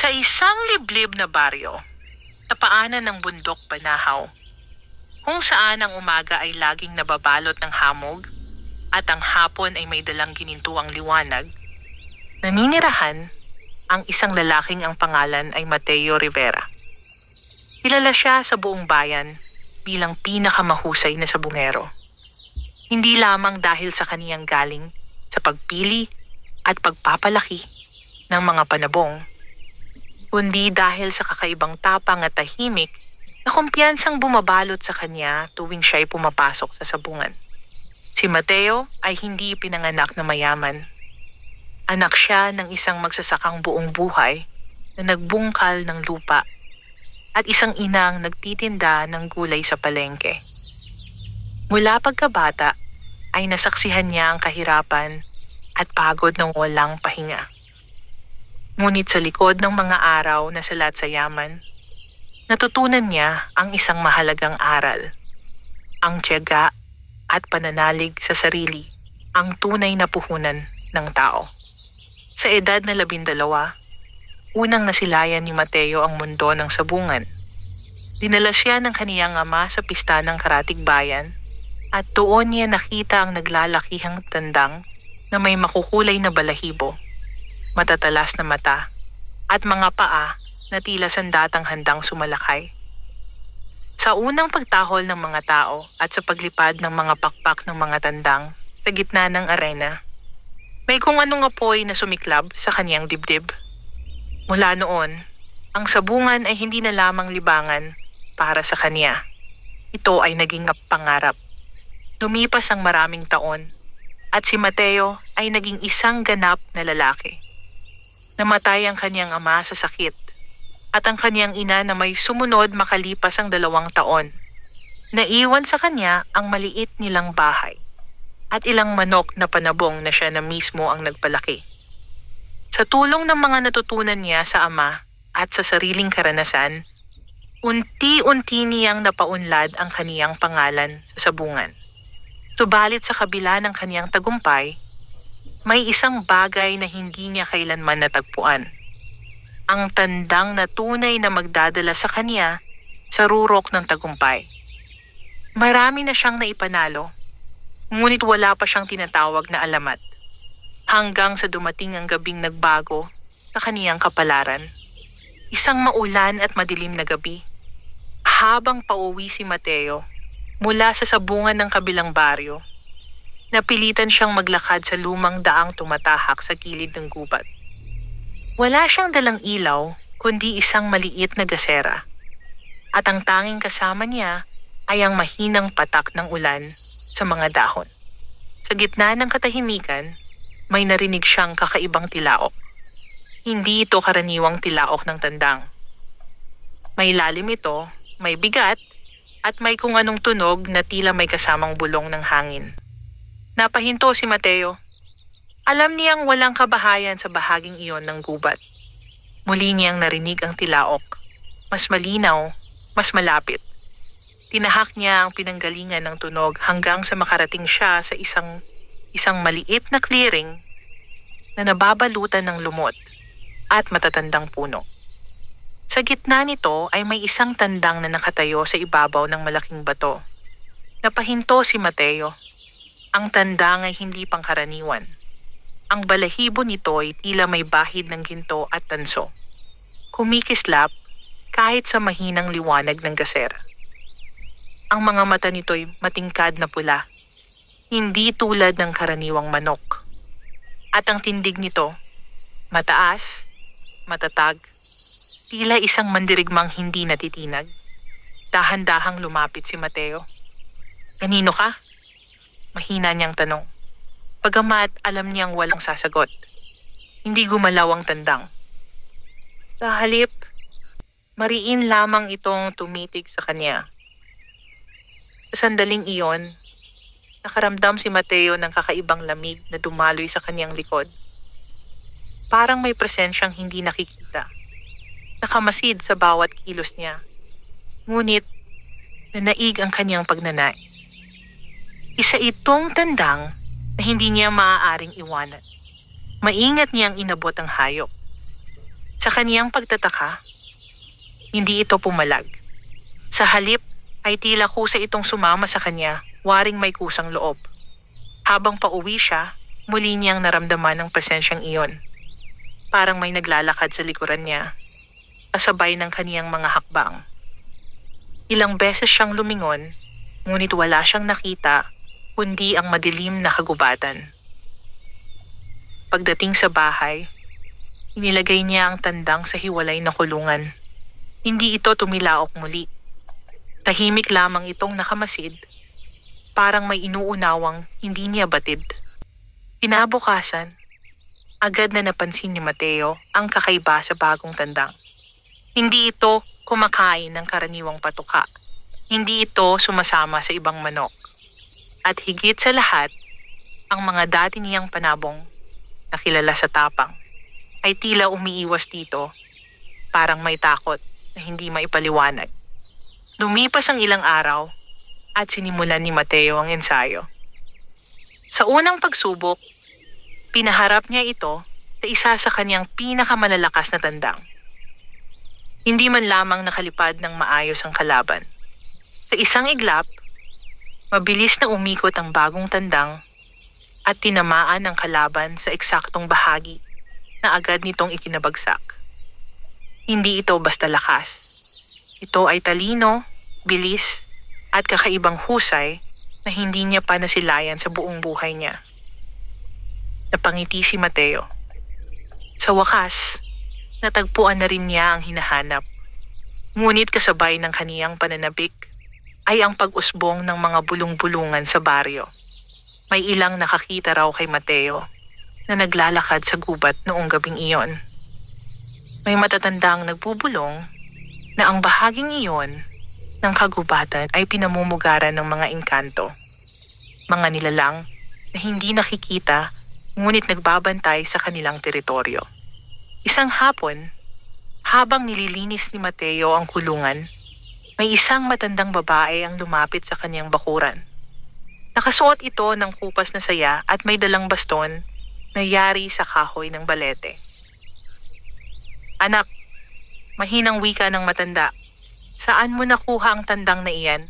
Sa isang liblib na baryo, tapaanan ng bundok Banahaw, kung saan ang umaga ay laging nababalot ng hamog at ang hapon ay may dalang ginintuang liwanag, naninirahan ang isang lalaking ang pangalan ay Mateo Rivera. Kilala siya sa buong bayan bilang pinakamahusay na sabungero. Hindi lamang dahil sa kaniyang galing sa pagpili at pagpapalaki ng mga panabong, kundi dahil sa kakaibang tapang at tahimik na kumpiyansang bumabalot sa kanya tuwing siya'y pumapasok sa sabungan. Si Mateo ay hindi pinanganak na mayaman. Anak siya ng isang magsasakang buong buhay na nagbungkal ng lupa at isang inang nagtitinda ng gulay sa palengke. Mula pagkabata ay nasaksihan niya ang kahirapan at pagod ng walang pahinga. Ngunit sa likod ng mga araw na salat sa yaman, natutunan niya ang isang mahalagang aral. Ang tiyaga at pananalig sa sarili ang tunay na puhunan ng tao. Sa edad na 12, unang nasilayan ni Mateo ang mundo ng sabungan. Dinala siya ng kaniyang ama sa pista ng Karatig Bayan at doon niya nakita ang naglalakihang tandang na may makukulay na balahibo, matatalas na mata, at mga paa na tila sandatang handang sumalakay. Sa unang pagtahol ng mga tao at sa paglipad ng mga pakpak ng mga tandang sa gitna ng arena, may kung anong apoy na sumiklab sa kaniyang dibdib. Mula noon, ang sabungan ay hindi na lamang libangan para sa kaniya. Ito ay naging pangarap. Lumipas ang maraming taon at si Mateo ay naging isang ganap na lalaki. Namatay ang kaniyang ama sa sakit at ang kaniyang ina na may sumunod makalipas ang 2 taon. Naiwan sa kanya ang maliit nilang bahay at ilang manok na panabong na siya na mismo ang nagpalaki. Sa tulong ng mga natutunan niya sa ama at sa sariling karanasan, unti-unti niyang napaunlad ang kaniyang pangalan sa sabungan. Subalit sa kabila ng kaniyang tagumpay, may isang bagay na hindi niya kailanman natagpuan. Ang tandang na tunay na magdadala sa kanya sa rurok ng tagumpay. Marami na siyang naipanalo, ngunit wala pa siyang tinatawag na alamat. Hanggang sa dumating ang gabing nagbago sa kaniyang kapalaran. Isang maulan at madilim na gabi. Habang pauwi si Mateo mula sa sabungan ng kabilang baryo, napilitan siyang maglakad sa lumang daang tumatahak sa gilid ng gubat. Wala siyang dalang ilaw kundi isang maliit na gasera. At ang tanging kasama niya ay ang mahinang patak ng ulan sa mga dahon. Sa gitna ng katahimikan, may narinig siyang kakaibang tilaok. Hindi ito karaniwang tilaok ng tandang. May lalim ito, may bigat, at may kung anong tunog na tila may kasamang bulong ng hangin. Napahinto si Mateo. Alam niyang walang kabahayan sa bahaging iyon ng gubat. Muli niyang narinig ang tilaok. Mas malinaw, mas malapit. Tinahak niya ang pinanggalingan ng tunog hanggang sa makarating siya sa isang maliit na clearing na nababalutan ng lumot at matatandang puno. Sa gitna nito ay may isang tandang na nakatayo sa ibabaw ng malaking bato. Napahinto si Mateo. Ang tandang ay hindi pangkaraniwan. Ang balahibo nito ay tila may bahid ng ginto at tanso. Kumikislap kahit sa mahinang liwanag ng gasera. Ang mga mata nito'y matingkad na pula, hindi tulad ng karaniwang manok. At ang tindig nito, mataas, matatag, tila isang mandirigmang hindi natitinag. Dahan-dahang lumapit si Mateo. Kanino ka? Mahina niyang tanong. Bagamat alam niyang walang sasagot. Hindi gumalaw ang tandang. Sa halip, mariin lamang itong tumitig sa kanya. Sa sandaling iyon, nakaramdam si Mateo ng kakaibang lamig na dumaloy sa kanyang likod. Parang may presensyang hindi nakikita. Nakamasid sa bawat kilos niya. Ngunit, nanaig ang kanyang pagnanay. Isa itong tandang na hindi niya maaaring iwanan. Maingat niyang inabot ang hayop. Sa kaniyang pagtataka, hindi ito pumalag. Sa halip ay tila kusa itong sumama sa kanya, waring may kusang loob. Habang pauwi siya, muli niyang naramdaman ang presensyang iyon. Parang may naglalakad sa likuran niya, kasabay ng kaniyang mga hakbang. Ilang beses siyang lumingon, ngunit wala siyang nakita, kundi ang madilim na kagubatan. Pagdating sa bahay, inilagay niya ang tandang sa hiwalay na kulungan. Hindi ito tumilaok muli. Tahimik lamang itong nakamasid, parang may inuunawang hindi niya batid. Kinabukasan, agad na napansin ni Mateo ang kakaiba sa bagong tandang. Hindi ito kumakain ng karaniwang patuka. Hindi ito sumasama sa ibang manok. At higit sa lahat, ang mga dati niyang panabong na kilala sa tapang ay tila umiiwas dito, parang may takot na hindi maipaliwanag. Lumipas ang ilang araw at sinimulan ni Mateo ang ensayo. Sa unang pagsubok, pinaharap niya ito sa isa sa kanyang pinakamalalakas na tandang. Hindi man lamang nakalipad ng maayos ang kalaban. Sa isang iglap, mabilis na umikot ang bagong tandang at tinamaan ang kalaban sa eksaktong bahagi na agad nitong ikinabagsak. Hindi ito basta lakas. Ito ay talino, bilis, at kakaibang husay na hindi niya pa nasilayan sa buong buhay niya. Napangiti si Mateo. Sa wakas, natagpuan na rin niya ang hinahanap. Ngunit kasabay ng kaniyang pananabik ay ang pag-usbong ng mga bulong-bulungan sa baryo. May ilang nakakita raw kay Mateo na naglalakad sa gubat noong gabing iyon. May matatandang nagbubulong na ang bahaging iyon ng kagubatan ay pinamumugaran ng mga engkanto. Mga nilalang na hindi nakikita ngunit nagbabantay sa kanilang teritoryo. Isang hapon, habang nililinis ni Mateo ang kulungan, may isang matandang babae ang lumapit sa kanyang bakuran. Nakasuot ito ng kupas na saya at may dalang baston na yari sa kahoy ng balete. "Anak," mahinang wika ng matanda, "saan mo nakuha ang tandang na iyan?"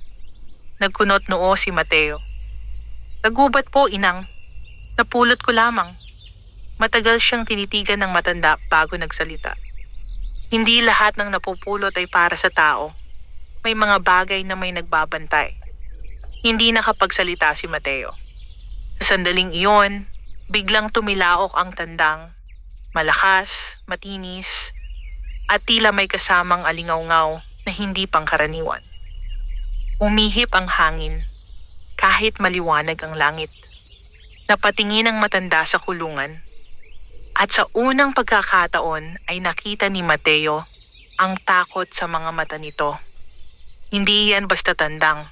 Nagkunot noo si Mateo. "Sa gubat po, inang. Napulot ko lamang." Matagal siyang tinitigan ng matanda bago nagsalita. Hindi lahat ng napupulot ay para sa tao. May mga bagay na may nagbabantay. Hindi nakapagsalita si Mateo. Sa sandaling iyon, biglang tumilaok ang tandang. Malakas, matinis, at tila may kasamang alingaw-ngaw na hindi pangkaraniwan. Umihip ang hangin, kahit maliwanag ang langit. Napatingin ang matanda sa kulungan, at sa unang pagkakataon ay nakita ni Mateo ang takot sa mga mata nito. Hindi yan basta tandang.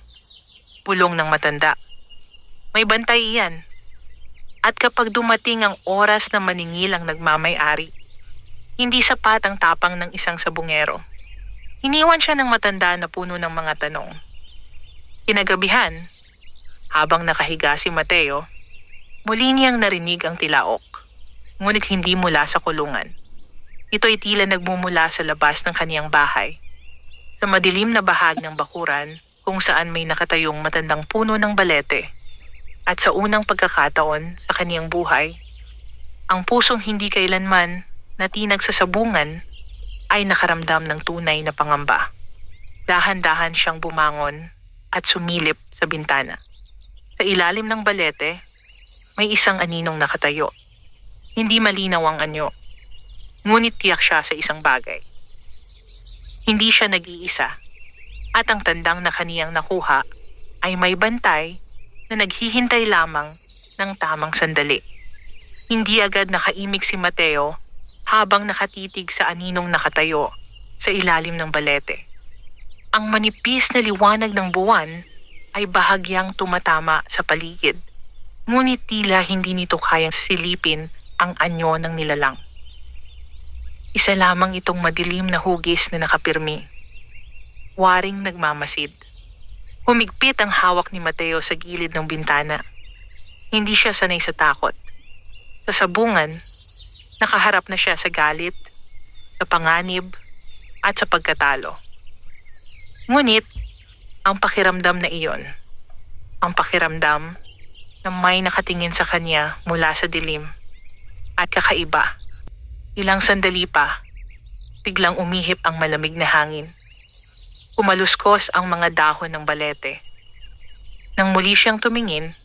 Bulong ng matanda. May bantay iyan. At kapag dumating ang oras na maningil ang nagmamay-ari, hindi sapat ang tapang ng isang sabungero. Iniwan siya ng matanda na puno ng mga tanong. Kinagabihan, habang nakahiga si Mateo, muli niyang narinig ang tilaok. Ngunit hindi mula sa kulungan. Ito'y tila nagmumula sa labas ng kaniyang bahay. Sa madilim na bahagi ng bakuran kung saan may nakatayong matandang puno ng balete. At sa unang pagkakataon sa kaniyang buhay, ang pusong hindi kailanman natinag sa sabungan ay nakaramdam ng tunay na pangamba. Dahan-dahan siyang bumangon at sumilip sa bintana. Sa ilalim ng balete, may isang aninong nakatayo. Hindi malinaw ang anyo, ngunit tiyak siya sa isang bagay. Hindi siya nag-iisa, at ang tandang na kaniyang nakuha ay may bantay na naghihintay lamang ng tamang sandali. Hindi agad nakaimik si Mateo habang nakatitig sa aninong nakatayo sa ilalim ng balete. Ang manipis na liwanag ng buwan ay bahagyang tumatama sa paligid, ngunit tila hindi nito kayang silipin ang anyo ng nilalang. Isa lamang itong madilim na hugis na nakapirmi. Waring nagmamasid. Humigpit ang hawak ni Mateo sa gilid ng bintana. Hindi siya sanay sa takot. Sa sabungan, nakaharap na siya sa galit, sa panganib, at sa pagkatalo. Ngunit, ang pakiramdam na iyon, ang pakiramdam na may nakatingin sa kanya mula sa dilim at kakaiba. Ilang sandali pa, biglang umihip ang malamig na hangin. Kumaluskos ang mga dahon ng balete. Nang muli siyang tumingin,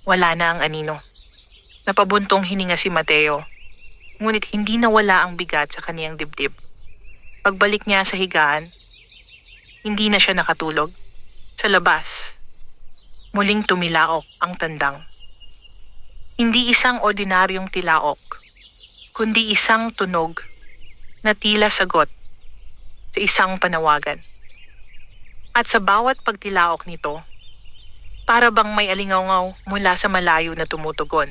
wala na ang anino. Napabuntong hininga si Mateo, ngunit hindi nawala ang bigat sa kaniyang dibdib. Pagbalik niya sa higaan, hindi na siya nakatulog. Sa labas, muling tumilaok ang tandang. Hindi isang ordinaryong tilaok, kundi isang tunog na tila sagot sa isang panawagan. At sa bawat pagtilaok nito, para bang may alingaw mula sa malayo na tumutugon.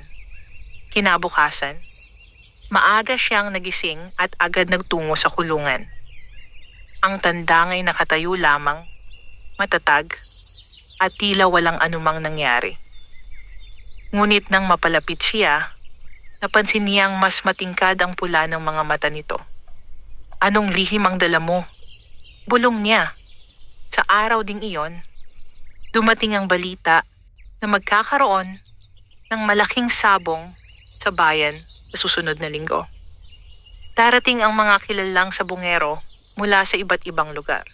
Kinabukasan, maaga siyang nagising at agad nagtungo sa kulungan. Ang tandang ay nakatayo lamang, matatag, at tila walang anumang nangyari. Ngunit nang mapalapit siya, napansin niyang mas matingkad ang pula ng mga mata nito. Anong lihim ang dala mo? Bulong niya. Sa araw ding iyon, dumating ang balita na magkakaroon ng malaking sabong sa bayan sa susunod na linggo. Darating ang mga kilalang sabongero mula sa iba't ibang lugar.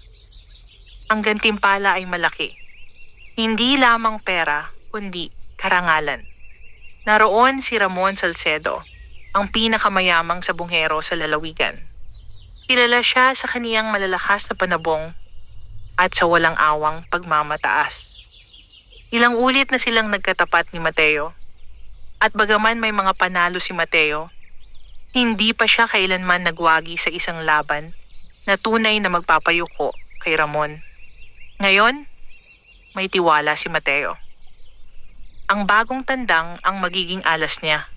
Ang gantimpala ay malaki. Hindi lamang pera, kundi karangalan. Naroon si Ramon Salcedo, ang pinakamayamang sabongero sa lalawigan. Kilala siya sa kaniyang malalakas na panabong at sa walang awang pagmamataas. Ilang ulit na silang nagkatapat ni Mateo, at bagaman may mga panalo si Mateo, hindi pa siya kailanman nagwagi sa isang laban na tunay na magpapayuko kay Ramon. Ngayon, may tiwala si Mateo. Ang bagong tandang ang magiging alas niya.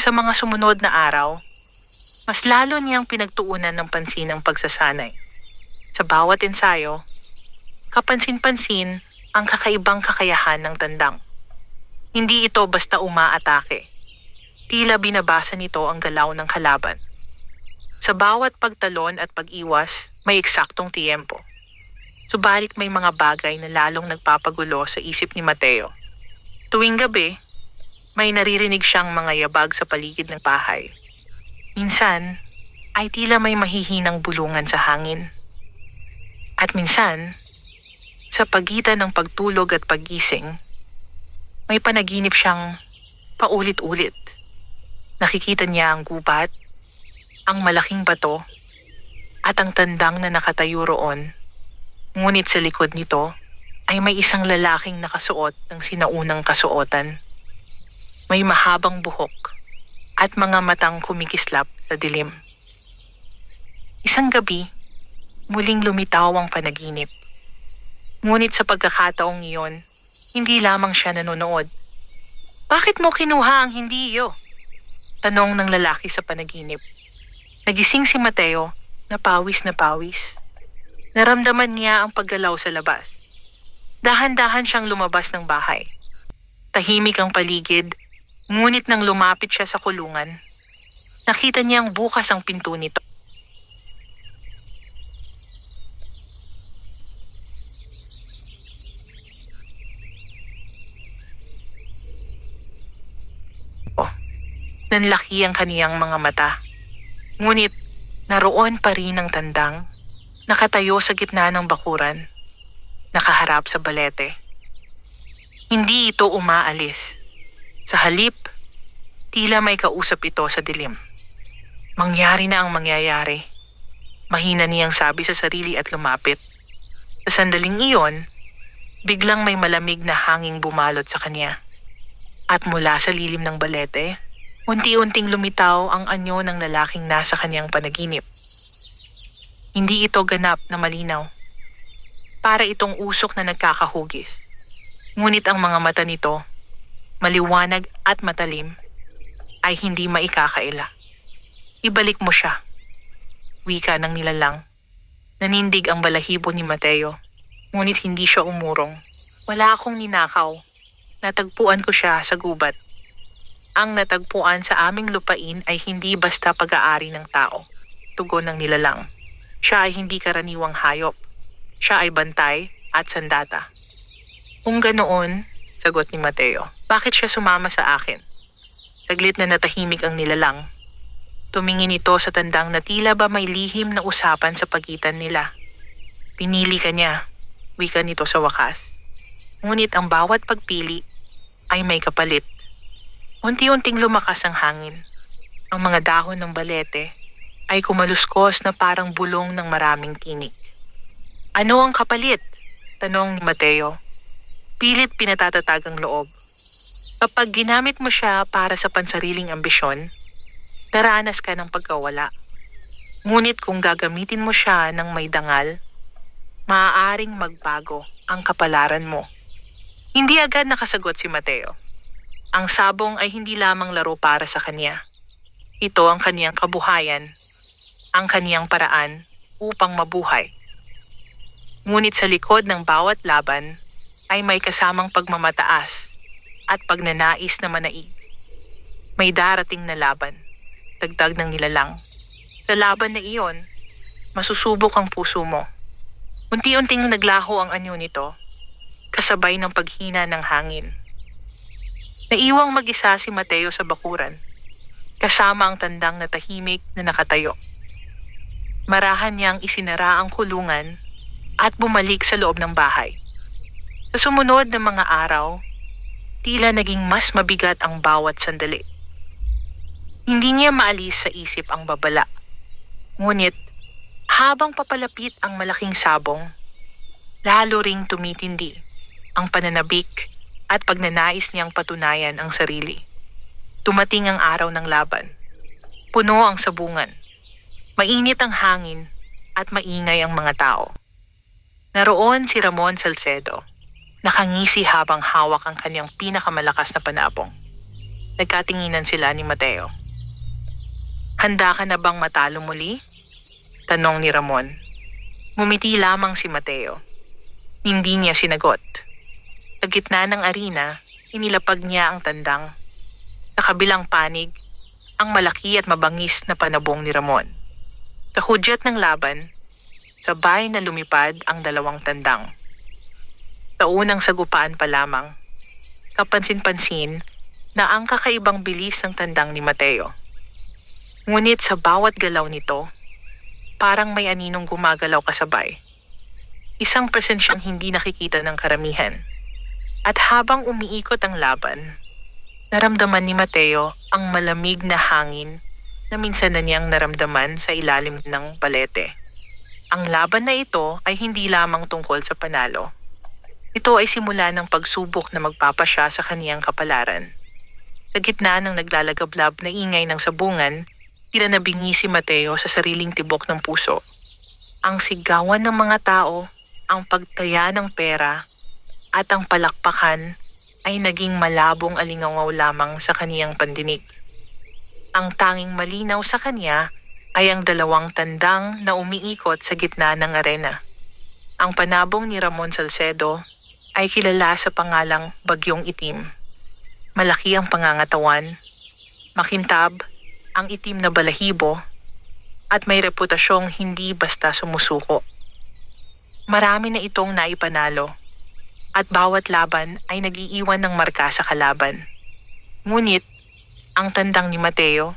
Sa mga sumunod na araw, mas lalo niyang pinagtuunan ng pansin ang pagsasanay. Sa bawat ensayo, kapansin-pansin ang kakaibang kakayahan ng tandang. Hindi ito basta umaatake. Tila binabasa nito ang galaw ng kalaban. Sa bawat pagtalon at pag-iwas, may eksaktong tiyempo. Subalit may mga bagay na lalong nagpapagulo sa isip ni Mateo. Tuwing gabi, may naririnig siyang mga yabag sa paligid ng bahay. Minsan, ay tila may mahihinang bulungan sa hangin. At minsan, sa pagitan ng pagtulog at paggising, may panaginip siyang paulit-ulit. Nakikita niya ang gubat, ang malaking bato, at ang tandang na nakatayo roon. Ngunit sa likod nito ay may isang lalaking nakasuot ng sinaunang kasuotan. May mahabang buhok at mga matang kumikislap sa dilim. Isang gabi, muling lumitaw ang panaginip. Ngunit sa pagkakataong iyon, hindi lamang siya nanonood. "Bakit mo kinuha ang hindi iyo?" tanong ng lalaki sa panaginip. Nagising si Mateo, na pawis. Naramdaman niya ang paggalaw sa labas. Dahan-dahan siyang lumabas ng bahay. Tahimik ang paligid, ngunit nang lumapit siya sa kulungan, nakita niyang bukas ang pinto nito. Nanlaki ang kaniyang mga mata. Ngunit naroon pa rin ang tandang, nakatayo sa gitna ng bakuran, nakaharap sa balete. Hindi ito umaalis. Sa halip, tila may kausap ito sa dilim. Mangyari na ang mangyayari. Mahina niyang sabi sa sarili at lumapit. Sa sandaling iyon, biglang may malamig na hanging bumalot sa kanya. At mula sa lilim ng balete, unti-unting lumitaw ang anyo ng lalaking nasa kanyang panaginip. Hindi ito ganap na malinaw. Para itong usok na nagkakahugis. Ngunit ang mga mata nito, maliwanag at matalim, ay hindi maikakaila. "Ibalik mo siya," wika ng nilalang. Nanindig ang balahibo ni Mateo, ngunit hindi siya umurong. "Wala akong ninakaw. Natagpuan ko siya sa gubat. Ang natagpuan sa aming lupain ay hindi basta pag-aari ng tao. tugon ng nilalang. Siya ay hindi karaniwang hayop. Siya ay bantay at sandata. Kung ganoon, sagot ni Mateo, bakit siya sumama sa akin? Saglit na natahimik ang nilalang. Tumingin ito sa tandang na tila ba may lihim na usapan sa pagitan nila. Pinili ka niya, wika nito sa wakas. Ngunit ang bawat pagpili ay may kapalit. Unti-unting lumakas ang hangin. Ang mga dahon ng balete ay kumaluskos na parang bulong ng maraming tinik. Ano ang kapalit? Tanong ni Mateo. Pilit pinatatatag ang loob. Kapag ginamit mo siya para sa pansariling ambisyon, daranas ka ng pagkawala. Ngunit kung gagamitin mo siya ng may dangal, maaaring magbago ang kapalaran mo. Hindi agad nakasagot si Mateo. Ang sabong ay hindi lamang laro para sa kanya. Ito ang kaniyang kabuhayan, ang kaniyang paraan upang mabuhay. Ngunit sa likod ng bawat laban ay may kasamang pagmamataas at pagnanais na manaig. May darating na laban, dagdag ng nilalang. Sa laban na iyon, masusubok ang puso mo. Unti-unting naglaho ang anyo nito, kasabay ng paghina ng hangin. Naiwang mag-isa si Mateo sa bakuran, kasama ang tandang na tahimik na nakatayo. Marahan niyang isinara ang kulungan at bumalik sa loob ng bahay. Sa sumunod na mga araw, tila naging mas mabigat ang bawat sandali. Hindi niya maalis sa isip ang babala. Ngunit, habang papalapit ang malaking sabong, lalo ring tumitindi ang pananabik at pagnanais niyang patunayan ang sarili. Tumating ang araw ng laban. Puno ang sabungan. Mainit ang hangin at maingay ang mga tao. Naroon si Ramon Salcedo. Nakangisi habang hawak ang kanyang pinakamalakas na panabong. Nagkatinginan sila ni Mateo. Handa ka na bang matalo muli? Tanong ni Ramon. Ngumiti lamang si Mateo. Hindi niya sinagot. Sa gitna ng arena, inilapag niya ang tandang. Sa kabilang panig, ang malaki at mabangis na panabong ni Ramon. Sa hudyat ng laban, sabay na lumipad ang dalawang tandang. Sa unang sagupaan pa lamang, kapansin-pansin na ang kakaibang bilis ng tandang ni Mateo. Ngunit sa bawat galaw nito, parang may aninong gumagalaw kasabay. Isang presensyang hindi nakikita ng karamihan. At habang umiikot ang laban, naramdaman ni Mateo ang malamig na hangin na minsan na niyang naramdaman sa ilalim ng balete. Ang laban na ito ay hindi lamang tungkol sa panalo. Ito ay simula ng pagsubok na magpapasya sa kaniyang kapalaran. Sa gitna ng naglalagablab na ingay ng sabungan, tila nabingi si Mateo sa sariling tibok ng puso. Ang sigawan ng mga tao, ang pagtaya ng pera, at ang palakpakan ay naging malabong alingaw lamang sa kaniyang pandinig. Ang tanging malinaw sa kanya ay ang dalawang tandang na umiikot sa gitna ng arena. Ang panabong ni Ramon Salcedo ay kilala sa pangalang Bagyong Itim. Malaki ang pangangatawan, makintab ang itim na balahibo, at may reputasyong hindi basta sumusuko. Marami na itong naipanalo, at bawat laban ay nagiiwan ng marka sa kalaban. Ngunit, ang tandang ni Mateo,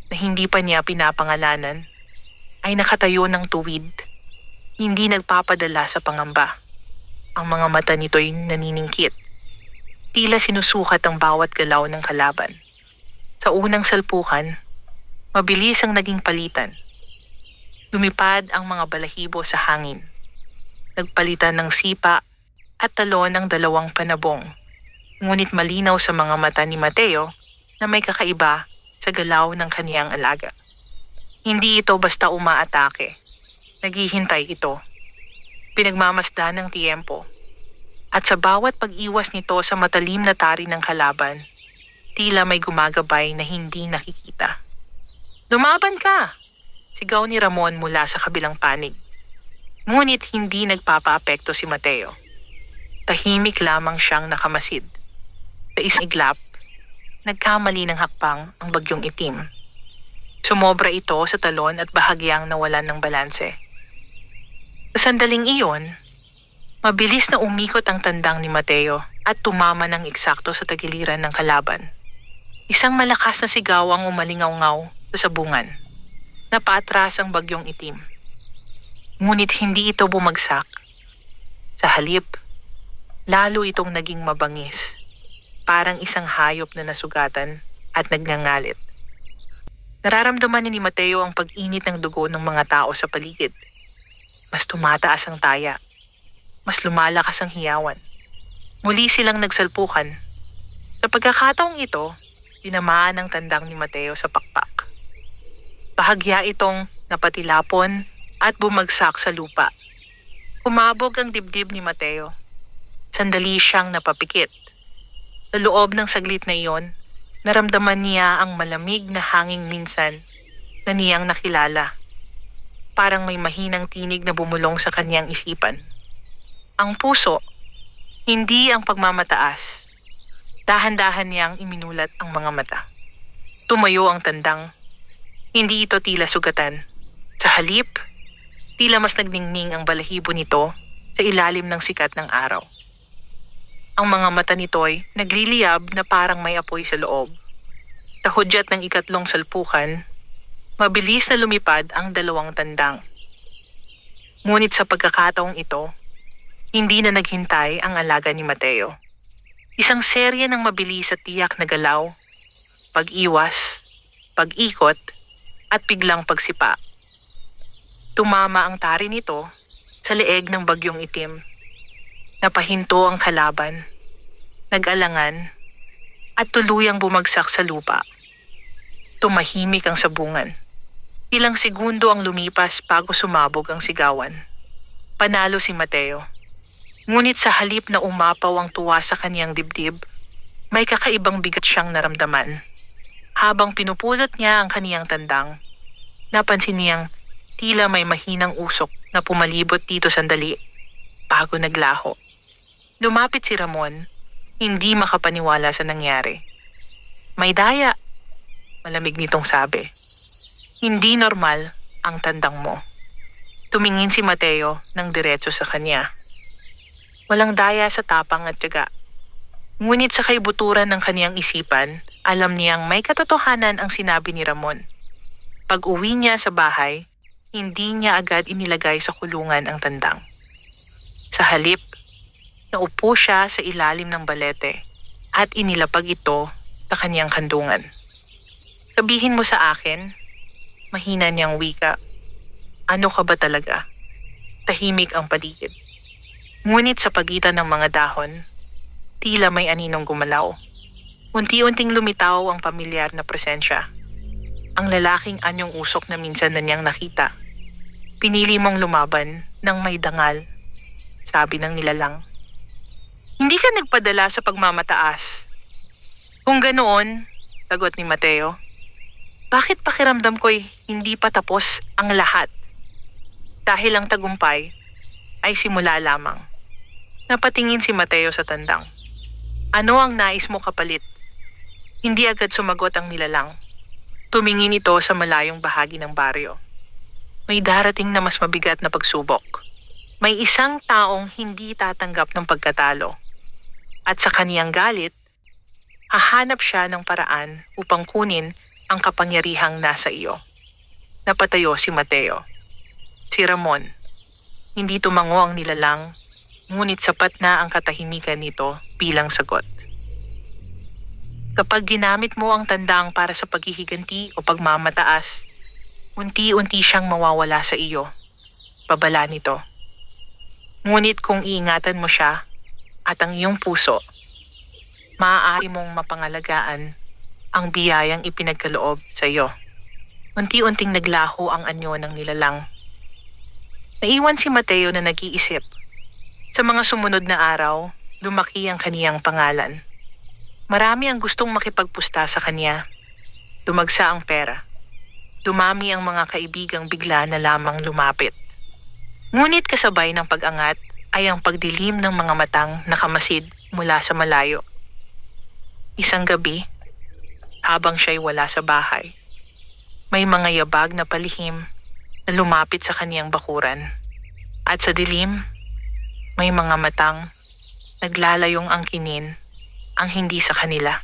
na hindi pa niya pinapangalanan, ay nakatayo ng tuwid, hindi nagpapadala sa pangamba. Ang mga mata nito'y naniningkit. Tila sinusukat ang bawat galaw ng kalaban. Sa unang salpukan, mabilis ang naging palitan. Lumipad ang mga balahibo sa hangin. Nagpalitan ng sipa at talon ng dalawang panabong. Ngunit malinaw sa mga mata ni Mateo na may kakaiba sa galaw ng kaniyang alaga. Hindi ito basta umaatake. Naghihintay ito. Pinagmamasdan ng tiempo. At sa bawat pag-iwas nito sa matalim na tari ng kalaban, tila may gumagabay na hindi nakikita. Lumaban ka! Sigaw ni Ramon mula sa kabilang panig. Ngunit hindi nagpapaapekto si Mateo. Tahimik lamang siyang nakamasid. Sa isang iglap, nagkamali ng hakbang ang Bagyong Itim. Sumobra ito sa talon at bahagyang nawalan ng balanse. Sa sandaling iyon, mabilis na umikot ang tandang ni Mateo at tumama ng eksakto sa tagiliran ng kalaban. Isang malakas na sigaw ang umalingaw-ngaw sa sabungan. Napaatras ang bagyong itim. Ngunit hindi ito bumagsak. Sa halip, lalo itong naging mabangis, parang isang hayop na nasugatan at nagngangalit. Nararamdaman ni Mateo ang pag-init ng dugo ng mga tao sa paligid. Mas tumataas ang taya. Mas lumalakas ang hiyawan. Muli silang nagsalpukan. Sa pagkakataong ito, tinamaan ang tandang ni Mateo sa pakpak. Bahagya itong napatilapon at bumagsak sa lupa. Kumabog ang dibdib ni Mateo. Sandali siyang napapikit. Sa loob ng saglit na iyon, naramdaman niya ang malamig na hanging minsan na niyang nakilala. Parang may mahinang tinig na bumulong sa kanyang isipan. Ang puso, hindi ang pagmamataas. Dahan-dahan niyang iminulat ang mga mata. Tumayo ang tandang. Hindi ito tila sugatan. Sa halip, tila mas nagningning ang balahibo nito sa ilalim ng sikat ng araw. Ang mga mata nito'y nagliliyab na parang may apoy sa loob. Sa hudyat ng ikatlong salpukan, mabilis na lumipad ang dalawang tandang. Ngunit sa pagkakataong ito, hindi na naghintay ang alaga ni Mateo. Isang serye ng mabilis at tiyak na galaw, pag-iwas, pag-ikot, at biglang pagsipa. Tumama ang tari nito sa leeg ng bagyong itim. Napahinto ang kalaban, nag-alangan, at tuluyang bumagsak sa lupa. Tumahimik ang sabungan. Ilang segundo ang lumipas bago sumabog ang sigawan. Panalo si Mateo. Ngunit sa halip na umapaw ang tuwa sa kaniyang dibdib, may kakaibang bigat siyang naramdaman. Habang pinupulot niya ang kaniyang tandang, napansin niyang tila may mahinang usok na pumalibot dito sandali bago naglaho. Lumapit si Ramon, hindi makapaniwala sa nangyari. May daya, malamig nitong sabi. Hindi normal ang tandang mo. Tumingin si Mateo ng diretso sa kanya. Walang daya sa tapang at tiyaga. Ngunit sa kaibuturan ng kaniyang isipan, alam niyang may katotohanan ang sinabi ni Ramon. Pag-uwi niya sa bahay, hindi niya agad inilagay sa kulungan ang tandang. Sa halip, naupo siya sa ilalim ng balete at inilapag ito sa kaniyang kandungan. Sabihin mo sa akin, mahina niyang wika. Ano ka ba talaga? Tahimik ang paligid. Ngunit sa pagitan ng mga dahon, tila may aninong gumalaw. Unti-unting lumitaw ang pamilyar na presensya. Ang lalaking anyong usok na minsan na niyang nakita. Pinili mong lumaban ng may dangal, sabi ng nilalang. Hindi ka nagpadala sa pagmamataas. Kung ganoon, sagot ni Mateo, bakit pakiramdam ko'y hindi pa tapos ang lahat? Dahil ang tagumpay ay simula lamang. Napatingin si Mateo sa tandang. Ano ang nais mo kapalit? Hindi agad sumagot ang nilalang. Tumingin ito sa malayong bahagi ng baryo. May darating na mas mabigat na pagsubok. May isang taong hindi tatanggap ng pagkatalo. At sa kaniyang galit, hahanap siya ng paraan upang kunin ang kapangyarihang nasa iyo. Napatayo si Mateo. Si Ramon. Hindi tumango ang nilalang, ngunit sapat na ang katahimikan nito bilang sagot. Kapag ginamit mo ang tandang para sa paghihiganti o pagmamataas, unti-unti siyang mawawala sa iyo. Babala nito. Ngunit kung iingatan mo siya at ang iyong puso, maaari mong mapangalagaan ang biyayang ipinagkaloob sa iyo. Unti-unting naglaho ang anyo ng nilalang. Naiwan si Mateo na nag-iisip. Sa mga sumunod na araw, lumaki ang kaniyang pangalan. Marami ang gustong makipagpusta sa kanya. Dumagsa ang pera. Dumami ang mga kaibigang bigla na lamang lumapit. Ngunit kasabay ng pag-angat ay ang pagdilim ng mga matang nakamasid mula sa malayo. Isang gabi, habang siya'y wala sa bahay, May mga yabag na palihim na lumapit sa kaniyang bakuran. At sa dilim, may mga matang naglalayong angkinin ang hindi sa kanila.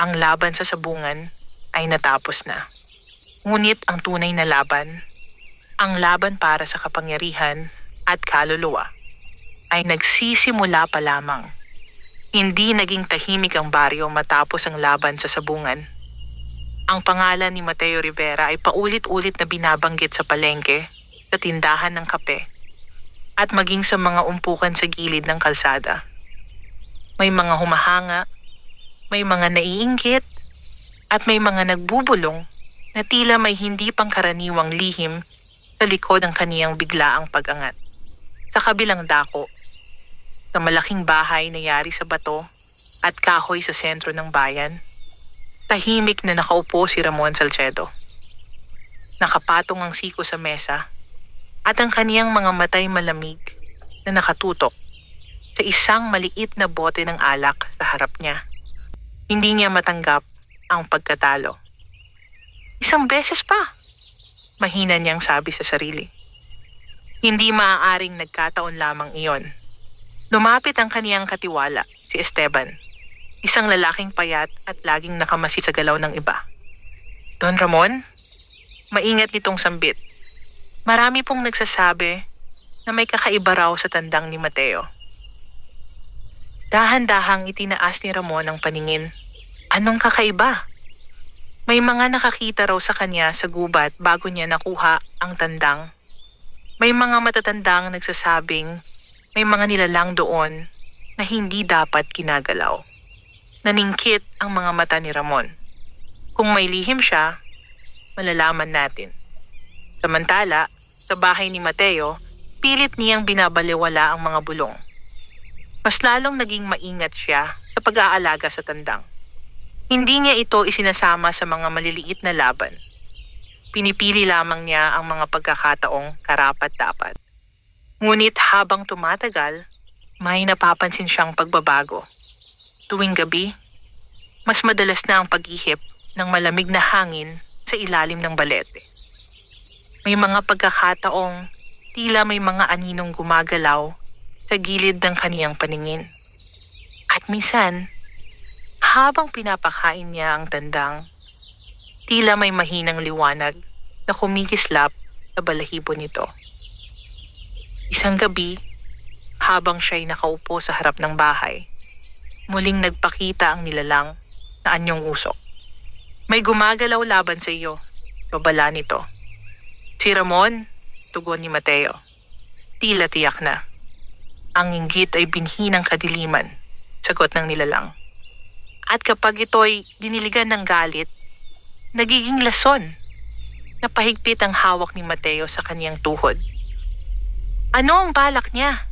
Ang laban sa sabungan ay natapos na. Ngunit ang tunay na laban, ang laban para sa kapangyarihan at kaluluwa, ay nagsisimula pa lamang. Hindi naging tahimik ang baryo matapos ang laban sa sabungan. Ang pangalan ni Mateo Rivera ay paulit-ulit na binabanggit sa palengke, sa tindahan ng kape, at maging sa mga umpukan sa gilid ng kalsada. May mga humahanga, may mga naiinggit, at may mga nagbubulong na tila may hindi pangkaraniwang lihim sa likod ng kaniyang biglaang pag-angat. Sa kabilang dako, sa malaking bahay na yari sa bato at kahoy sa sentro ng bayan, tahimik na nakaupo si Ramon Salcedo. Nakapatong ang siko sa mesa at ang kaniyang mga matay malamig na nakatutok sa isang maliit na bote ng alak sa harap niya. Hindi niya matanggap ang pagkatalo. Isang beses pa, mahina niyang sabi sa sarili. Hindi maaaring nagkataon lamang iyon. Lumapit ang kaniyang katiwala, si Esteban. Isang lalaking payat at laging nakamasid sa galaw ng iba. Don Ramon, maingat nitong sambit. Marami pong nagsasabi na may kakaiba raw sa tandang ni Mateo. Dahan-dahang itinaas ni Ramon ang paningin. Anong kakaiba? May mga nakakita raw sa kanya sa gubat bago niya nakuha ang tandang. May mga matatandang nagsasabing may mga nilalang doon na hindi dapat kinagalaw. Naningkit ang mga mata ni Ramon. Kung may lihim siya, malalaman natin. Samantala, sa bahay ni Mateo, pilit niyang binabaliwala ang mga bulong. Mas lalong naging maingat siya sa pag-aalaga sa tandang. Hindi niya ito isinasama sa mga maliliit na laban. Pinipili lamang niya ang mga pagkakataong karapat-dapat. Ngunit habang tumatagal, may napapansin siyang pagbabago. Tuwing gabi, mas madalas na ang paghihip ng malamig na hangin sa ilalim ng balete. May mga pagkakataong tila may mga aninong gumagalaw sa gilid ng kaniyang paningin. At minsan, habang pinapakain niya ang tandang, tila may mahinang liwanag na kumikislap sa balahibo nito. Isang gabi, habang siya'y nakaupo sa harap ng bahay, muling nagpakita ang nilalang na anyong usok. May gumagalaw laban sa iyo, babala nito. Si Ramon, tugon ni Mateo. Tila tiyak na. Ang inggit ay binhi ng kadiliman, sagot ng nilalang. At kapag ito'y diniligan ng galit, nagiging lason. Napahigpit ang hawak ni Mateo sa kaniyang tuhod. Ano ang balak niya?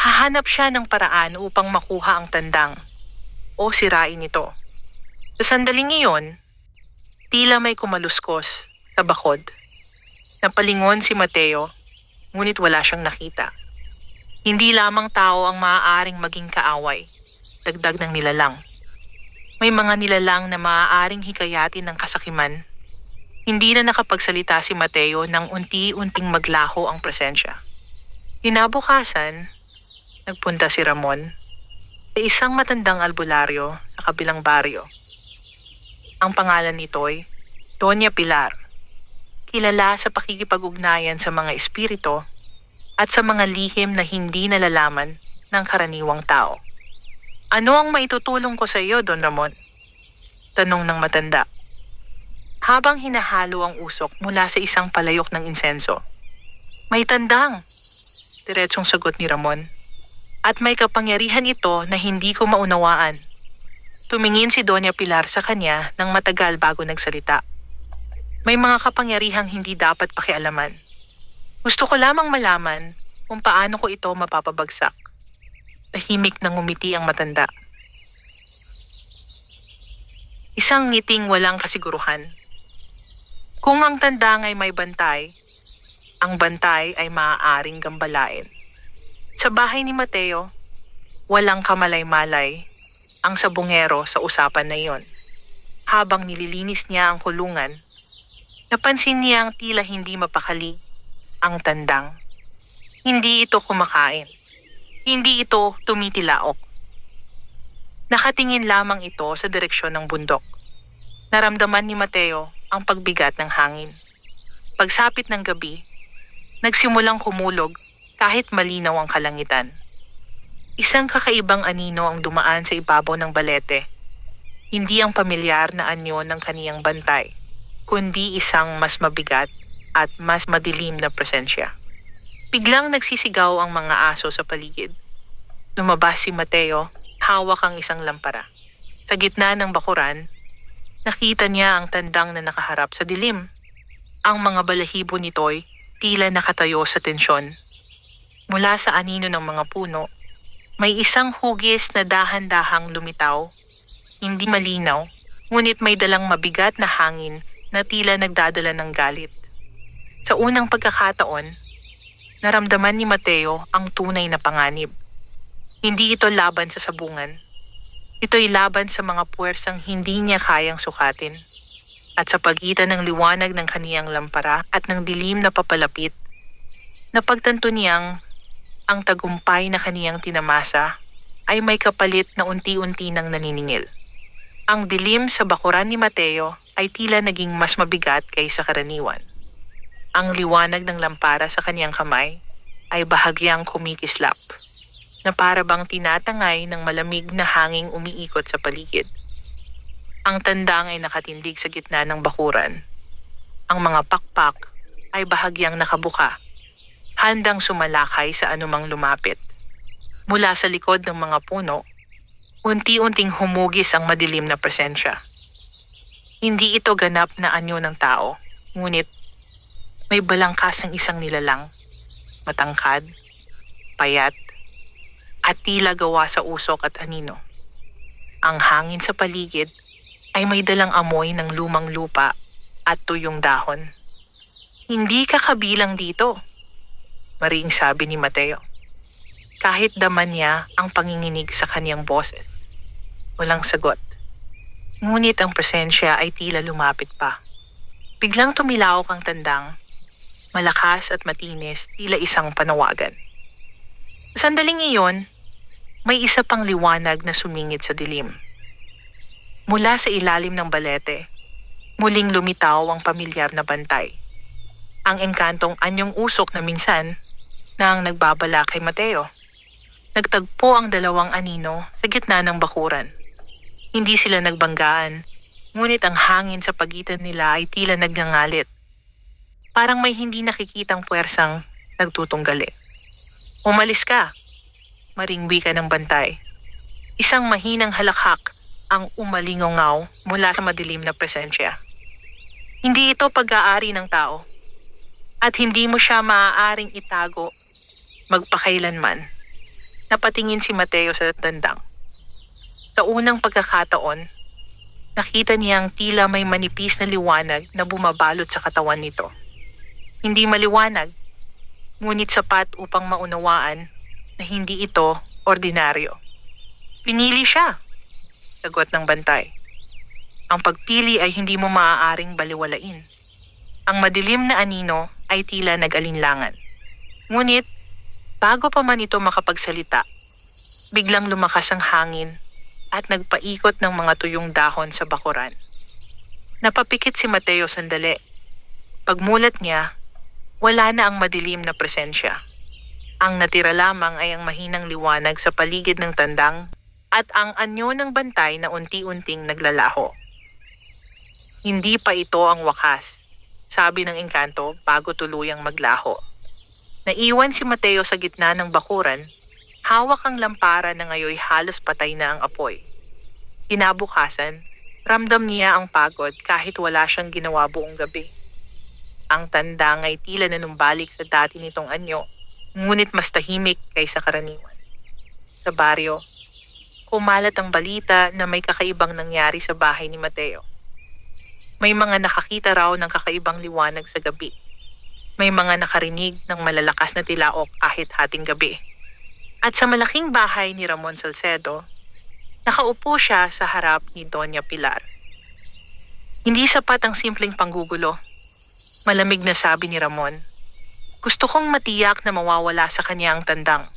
Hahanap siya ng paraan upang makuha ang tandang o sirain ito. Sa sandaling iyon, tila may kumaluskos sa bakod. Napalingon si Mateo, ngunit wala siyang nakita. Hindi lamang tao ang maaaring maging kaaway, dagdag ng nilalang. May mga nilalang na maaaring hikayatin ng kasakiman. Hindi na nakapagsalita si Mateo nang unti-unting maglaho ang presensya. Kinabukasan, nagpunta si Ramon sa isang matandang albularyo sa kabilang baryo. Ang pangalan nito'y Doña Pilar, kilala sa pakikipag-ugnayan sa mga espiritu at sa mga lihim na hindi nalalaman ng karaniwang tao. Ano ang maitutulong ko sa iyo, Don Ramon? Tanong ng matanda. Habang hinahalo ang usok mula sa isang palayok ng insenso. May tandang, diretsong sagot ni Ramon. At may kapangyarihan ito na hindi ko maunawaan. Tumingin si Doña Pilar sa kanya ng matagal bago nagsalita. May mga kapangyarihang hindi dapat pakialaman. Gusto ko lamang malaman kung paano ko ito mapapabagsak. Tahimik na ngumiti ang matanda. Isang ngiting walang kasiguruhan. Kung ang tandang ay may bantay, ang bantay ay maaaring gambalain. Sa bahay ni Mateo, walang kamalay-malay ang sabungero sa usapan na iyon. Habang nililinis niya ang kulungan, Napansin niyang tila hindi mapakali ang tandang. Hindi ito kumakain. Hindi ito tumitilaok. Nakatingin lamang ito sa direksyon ng bundok. Naramdaman ni Mateo ang pagbigat ng hangin. Pagsapit ng gabi, nagsimulang kumulog kahit malinaw ang kalangitan. Isang kakaibang anino ang dumaan sa ibabaw ng balete. Hindi ang pamilyar na anyo ng kaniyang bantay, kundi isang mas mabigat at mas madilim na presensya. Biglang nagsisigaw ang mga aso sa paligid. Lumabas si Mateo, hawak ang isang lampara. Sa gitna ng bakuran, nakita niya ang tandang na nakaharap sa dilim. Ang mga balahibo nito'y tila nakatayo sa tensyon. Mula sa anino ng mga puno, may isang hugis na dahan-dahang lumitaw. Hindi malinaw, ngunit may dalang mabigat na hangin na tila nagdadala ng galit. Sa unang pagkakataon, naramdaman ni Mateo ang tunay na panganib. Hindi ito laban sa sabungan. Ito'y laban sa mga puwersang hindi niya kayang sukatin. At sa pagitan ng liwanag ng kaniyang lampara at ng dilim na papalapit, napagtanto niyang ang tagumpay na kaniyang tinamasa ay may kapalit na unti-unti nang naniningil. Ang dilim sa bakuran ni Mateo ay tila naging mas mabigat kaysa karaniwan. Ang liwanag ng lampara sa kaniyang kamay ay bahagyang kumikislap, na para bang tinatangay ng malamig na hanging umiikot sa paligid. Ang tandang ay nakatindig sa gitna ng bakuran. Ang mga pakpak ay bahagyang nakabuka, handang sumalakay sa anumang lumapit. Mula sa likod ng mga puno, unti-unting humugis ang madilim na presensya. Hindi ito ganap na anyo ng tao, ngunit may balangkas ng isang nilalang, matangkad, payat, at tila gawa sa usok at anino. Ang hangin sa paligid ay may dalang amoy ng lumang lupa at tuyong dahon. Hindi ka kabilang dito, mariing sabi ni Mateo. Kahit daman niya ang panginginig sa kaniyang boses, walang sagot. Ngunit ang presensya ay tila lumapit pa. Biglang tumilawak ang tandang, malakas at matinis, tila isang panawagan. Sa sandaling iyon, may isa pang liwanag na sumingit sa dilim. Mula sa ilalim ng balete, muling lumitaw ang pamilyar na bantay. Ang engkantong anyong usok na minsan na ang nagbabala kay Mateo. Nagtagpo ang dalawang anino sa gitna ng bakuran. Hindi sila nagbanggaan, ngunit ang hangin sa pagitan nila ay tila nagngangalit. Parang may hindi nakikitang puwersang nagtutunggali. Umalis ka, maring wika ng bantay. Isang mahinang halakhak ang umalingongaw mula sa madilim na presensya. Hindi ito pag-aari ng tao, at hindi mo siya maaaring itago magpakailanman. Napatingin si Mateo sa tandang. Sa unang pagkakataon, nakita niyang tila may manipis na liwanag na bumabalot sa katawan nito. Hindi maliwanag, ngunit sapat upang maunawaan na hindi ito ordinaryo. Pinili siya, sagot ng bantay. Ang pagpili ay hindi mo maaaring baliwalain. Ang madilim na anino ay tila nag-alinlangan. Ngunit, bago pa man ito makapagsalita, biglang lumakas ang hangin at nagpaikot ng mga tuyong dahon sa bakuran. Napapikit si Mateo sandali. Pagmulat niya, wala na ang madilim na presensya. Ang natira lamang ay ang mahinang liwanag sa paligid ng tandang at ang anyo ng bantay na unti-unting naglalaho. Hindi pa ito ang wakas, sabi ng engkanto bago tuluyang maglaho. Naiwan si Mateo sa gitna ng bakuran, hawak ang lampara na ngayoy halos patay na ang apoy. Kinabukasan, ramdam niya ang pagod kahit wala siyang ginawa buong gabi. Ang tandang ay tila nanumbalik sa dati nitong anyo, ngunit mas tahimik kaysa karaniwan. Sa baryo, kumalat ang balita na may kakaibang nangyari sa bahay ni Mateo. May mga nakakita raw ng kakaibang liwanag sa gabi. May mga nakarinig ng malalakas na tilaok kahit hating gabi. At sa malaking bahay ni Ramon Salcedo, nakaupo siya sa harap ni Doña Pilar. Hindi sapat ang simpleng panggugulo. Malamig na sabi ni Ramon. Gusto kong matiyak na mawawala sa kanya ang tandang.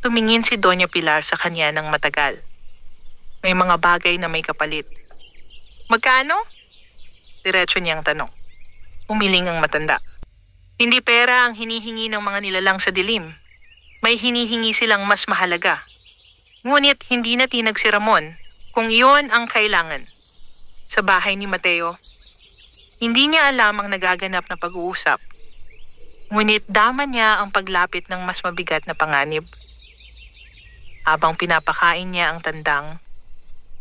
Tumingin si Doña Pilar sa kanya ng matagal. May mga bagay na may kapalit. Magkano? Diretso niyang tanong. Umiling ang matanda. Hindi pera ang hinihingi ng mga nilalang sa dilim. May hinihingi silang mas mahalaga. Ngunit hindi na tinag si Ramon kung iyon ang kailangan. Sa bahay ni Mateo, hindi niya alam ang nagaganap na pag-uusap. Ngunit dama niya ang paglapit ng mas mabigat na panganib. Habang pinapakain niya ang tandang,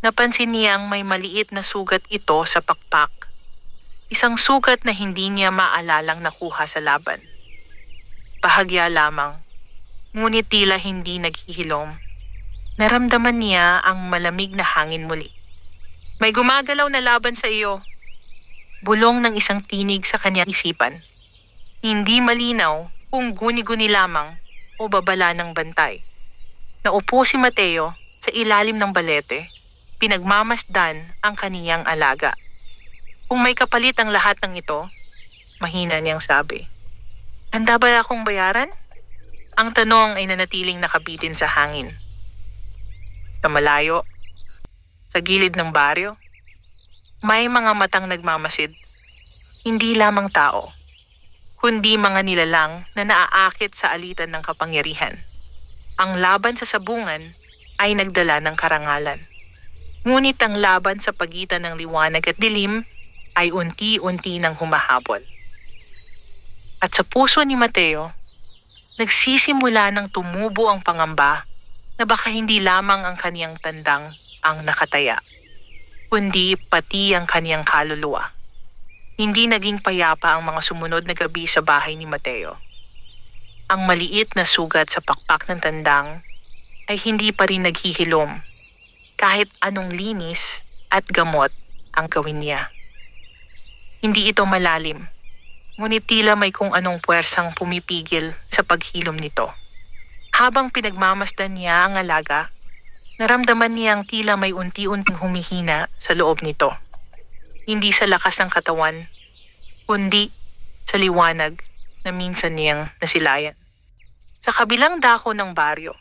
napansin niyang may maliit na sugat ito sa pakpak. Isang sugat na hindi niya maalalang nakuha sa laban. Bahagya lamang, ngunit tila hindi naghihilom. Naramdaman niya ang malamig na hangin muli. May gumagalaw na laban sa iyo. Bulong ng isang tinig sa kanyang isipan. Hindi malinaw kung guni-guni lamang o babala ng bantay. Naupo si Mateo sa ilalim ng balete, pinagmamasdan ang kaniyang alaga. Kung may kapalit ang lahat ng ito, mahina niyang sabi. Handa ba akong bayaran? Ang tanong ay nanatiling nakabitin sa hangin. Sa malayo, sa gilid ng baryo, may mga matang nagmamasid. Hindi lamang tao, kundi mga nilalang na naaakit sa alitan ng kapangyarihan. Ang laban sa sabungan ay nagdala ng karangalan. Ngunit ang laban sa pagitan ng liwanag at dilim ay unti-unti nang humahabol. At sa puso ni Mateo, nagsisimula ng tumubo ang pangamba na baka hindi lamang ang kaniyang tandang ang nakataya, kundi pati ang kaniyang kaluluwa. Hindi naging payapa ang mga sumunod na gabi sa bahay ni Mateo. Ang maliit na sugat sa pakpak ng tandang ay hindi pa rin naghihilom kahit anong linis at gamot ang gawin niya. Hindi ito malalim, ngunit tila may kung anong puwersang pumipigil sa paghilom nito. Habang pinagmamasdan niya ang alaga, naramdaman niyang tila may unti-unting humihina sa loob nito. Hindi sa lakas ng katawan, kundi sa liwanag na minsan niyang nasilayan. Sa kabilang dako ng baryo,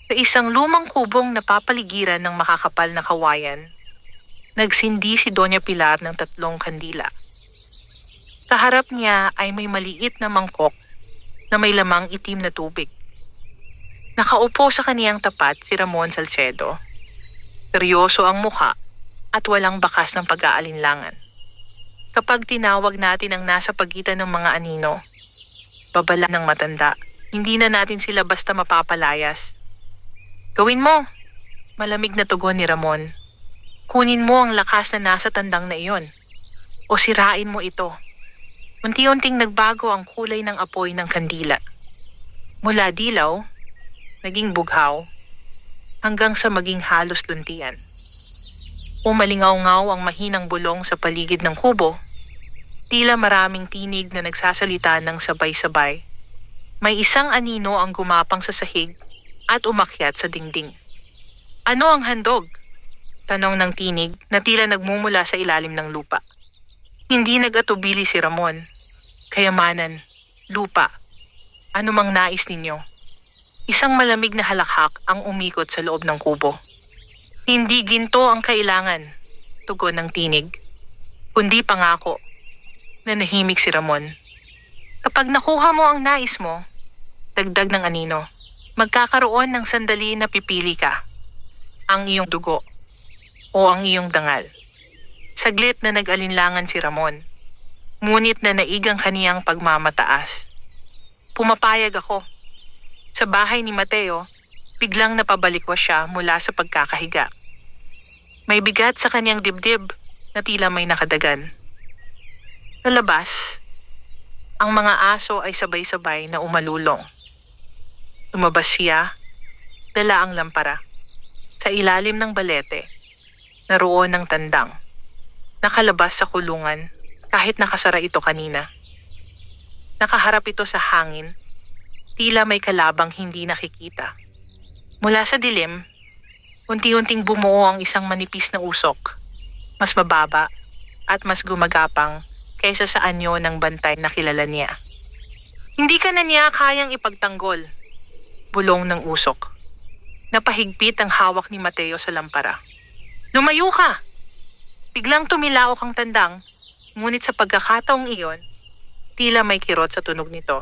sa isang lumang kubong napapaligiran ng makakapal na kawayan, nagsindi si Doña Pilar ng 3 kandila. Sa harap niya ay may maliit na mangkok na may lamang itim na tubig. Nakaupo sa kaniyang tapat si Ramon Salcedo. Seryoso ang mukha at walang bakas ng pag-aalinlangan. Kapag tinawag natin ang nasa pagitan ng mga anino, babala ng matanda, hindi na natin sila basta mapapalayas. Gawin mo, malamig na tugon ni Ramon. Kunin mo ang lakas na nasa tandang na iyon o sirain mo ito. Unti-unting nagbago ang kulay ng apoy ng kandila. Mula dilaw, naging bughaw, hanggang sa maging halos luntian. Umalingaw-ngaw ang mahinang bulong sa paligid ng kubo. Tila maraming tinig na nagsasalita ng sabay-sabay. May isang anino ang gumapang sa sahig at umakyat sa dingding. Ano ang handog? Tanong ng tinig na tila nagmumula sa ilalim ng lupa. Hindi nag-atubili si Ramon. Kayamanan, lupa, anumang nais ninyo. Isang malamig na halakhak ang umikot sa loob ng kubo. Hindi ginto ang kailangan, tugon ng tinig, kundi pangako. Nanahimik si Ramon. Kapag nakuha mo ang nais mo, dagdag ng anino, magkakaroon ng sandali na pipili ka. Ang iyong dugo o ang iyong dangal. Saglit na nag-alinlangan si Ramon, ngunit na naigang kaniyang pagmamataas. Pumapayag ako. Sa bahay ni Mateo, biglang napabalikwas siya mula sa pagkakahiga. May bigat sa kaniyang dibdib na tila may nakadagan. Sa labas, ang mga aso ay sabay-sabay na umalulong. Lumabas siya, dala ang lampara. Sa ilalim ng balete, naroon ng tandang. Nakalabas sa kulungan kahit nakasara ito kanina. Nakaharap ito sa hangin, tila may kalabang hindi nakikita. Mula sa dilim, unti-unting bumuo ang isang manipis na usok, mas mababa at mas gumagapang kaysa sa anyo ng bantay na kilala niya. Hindi ka na niya kayang ipagtanggol. Bulong ng usok. Napahigpit ang hawak ni Mateo sa lampara. Lumayo ka! Biglang tumilaok ang tandang, ngunit sa pagkakataong iyon, tila may kirot sa tunog nito.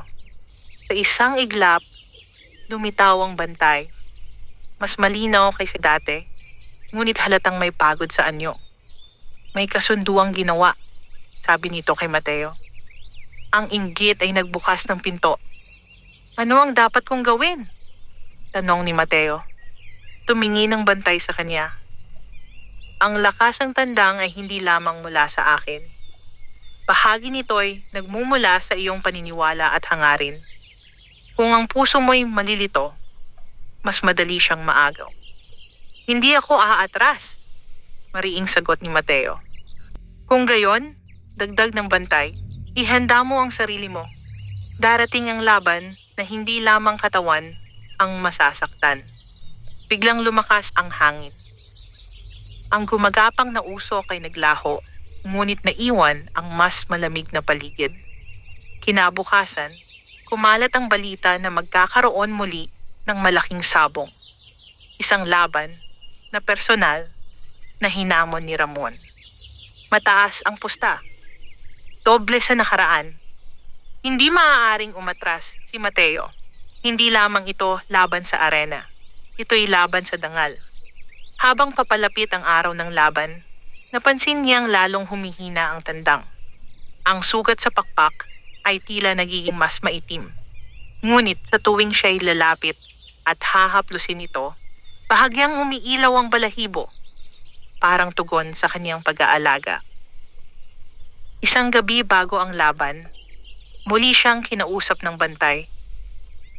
Sa isang iglap, lumitaw ang bantay. Mas malinaw kaysa dati, ngunit halatang may pagod sa anyo. May kasunduang ginawa, sabi nito kay Mateo. Ang inggit ay nagbukas ng pinto. Ano ang dapat kong gawin? Tanong ni Mateo. Tumingin ng bantay sa kanya. Ang lakas ng tandang ay hindi lamang mula sa akin. Bahagi nito'y nagmumula sa iyong paniniwala at hangarin. Kung ang puso mo'y malilito, mas madali siyang maagaw. Hindi ako aatras, mariing sagot ni Mateo. Kung gayon, dagdag ng bantay, ihanda mo ang sarili mo. Darating ang laban na hindi lamang katawan ang masasaktan. Biglang lumakas ang hangin. Ang gumagapang na usok ay naglaho, ngunit naiwan ang mas malamig na paligid. Kinabukasan, kumalat ang balita na magkakaroon muli ng malaking sabong. Isang laban na personal na hinamon ni Ramon. Mataas ang pusta. Doble sa nakaraan. Hindi maaaring umatras si Mateo. Hindi lamang ito laban sa arena. Ito'y laban sa dangal. Habang papalapit ang araw ng laban, napansin niyang lalong humihina ang tandang. Ang sugat sa pakpak ay tila nagiging mas maitim. Ngunit sa tuwing siya'y lalapit at hahaplusin ito, bahagyang umiilaw ang balahibo, parang tugon sa kanyang pag-aalaga. Isang gabi bago ang laban, muli siyang kinausap ng bantay.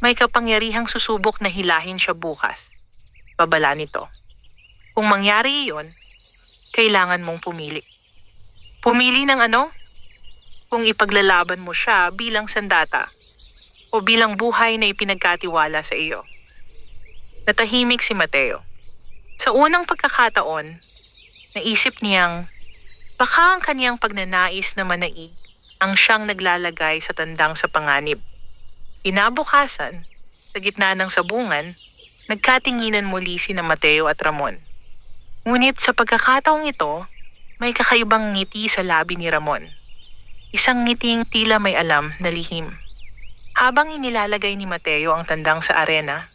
May kapangyarihang susubok na hilahin siya bukas. Babala nito. Kung mangyari iyon, kailangan mong pumili. Pumili ng ano? Kung ipaglalaban mo siya bilang sandata o bilang buhay na ipinagkatiwala sa iyo. Natahimik si Mateo. Sa unang pagkakataon, naisip niyang baka ang kaniyang pagnanais na manaig ang siyang naglalagay sa tandang sa panganib. Kinabukasan, sa gitna ng sabungan, nagkatinginan muli sina Mateo at Ramon. Ngunit sa pagkakataong ito, may kakaibang ngiti sa labi ni Ramon. Isang ngiting tila may alam na lihim. Habang inilalagay ni Mateo ang tandang sa arena,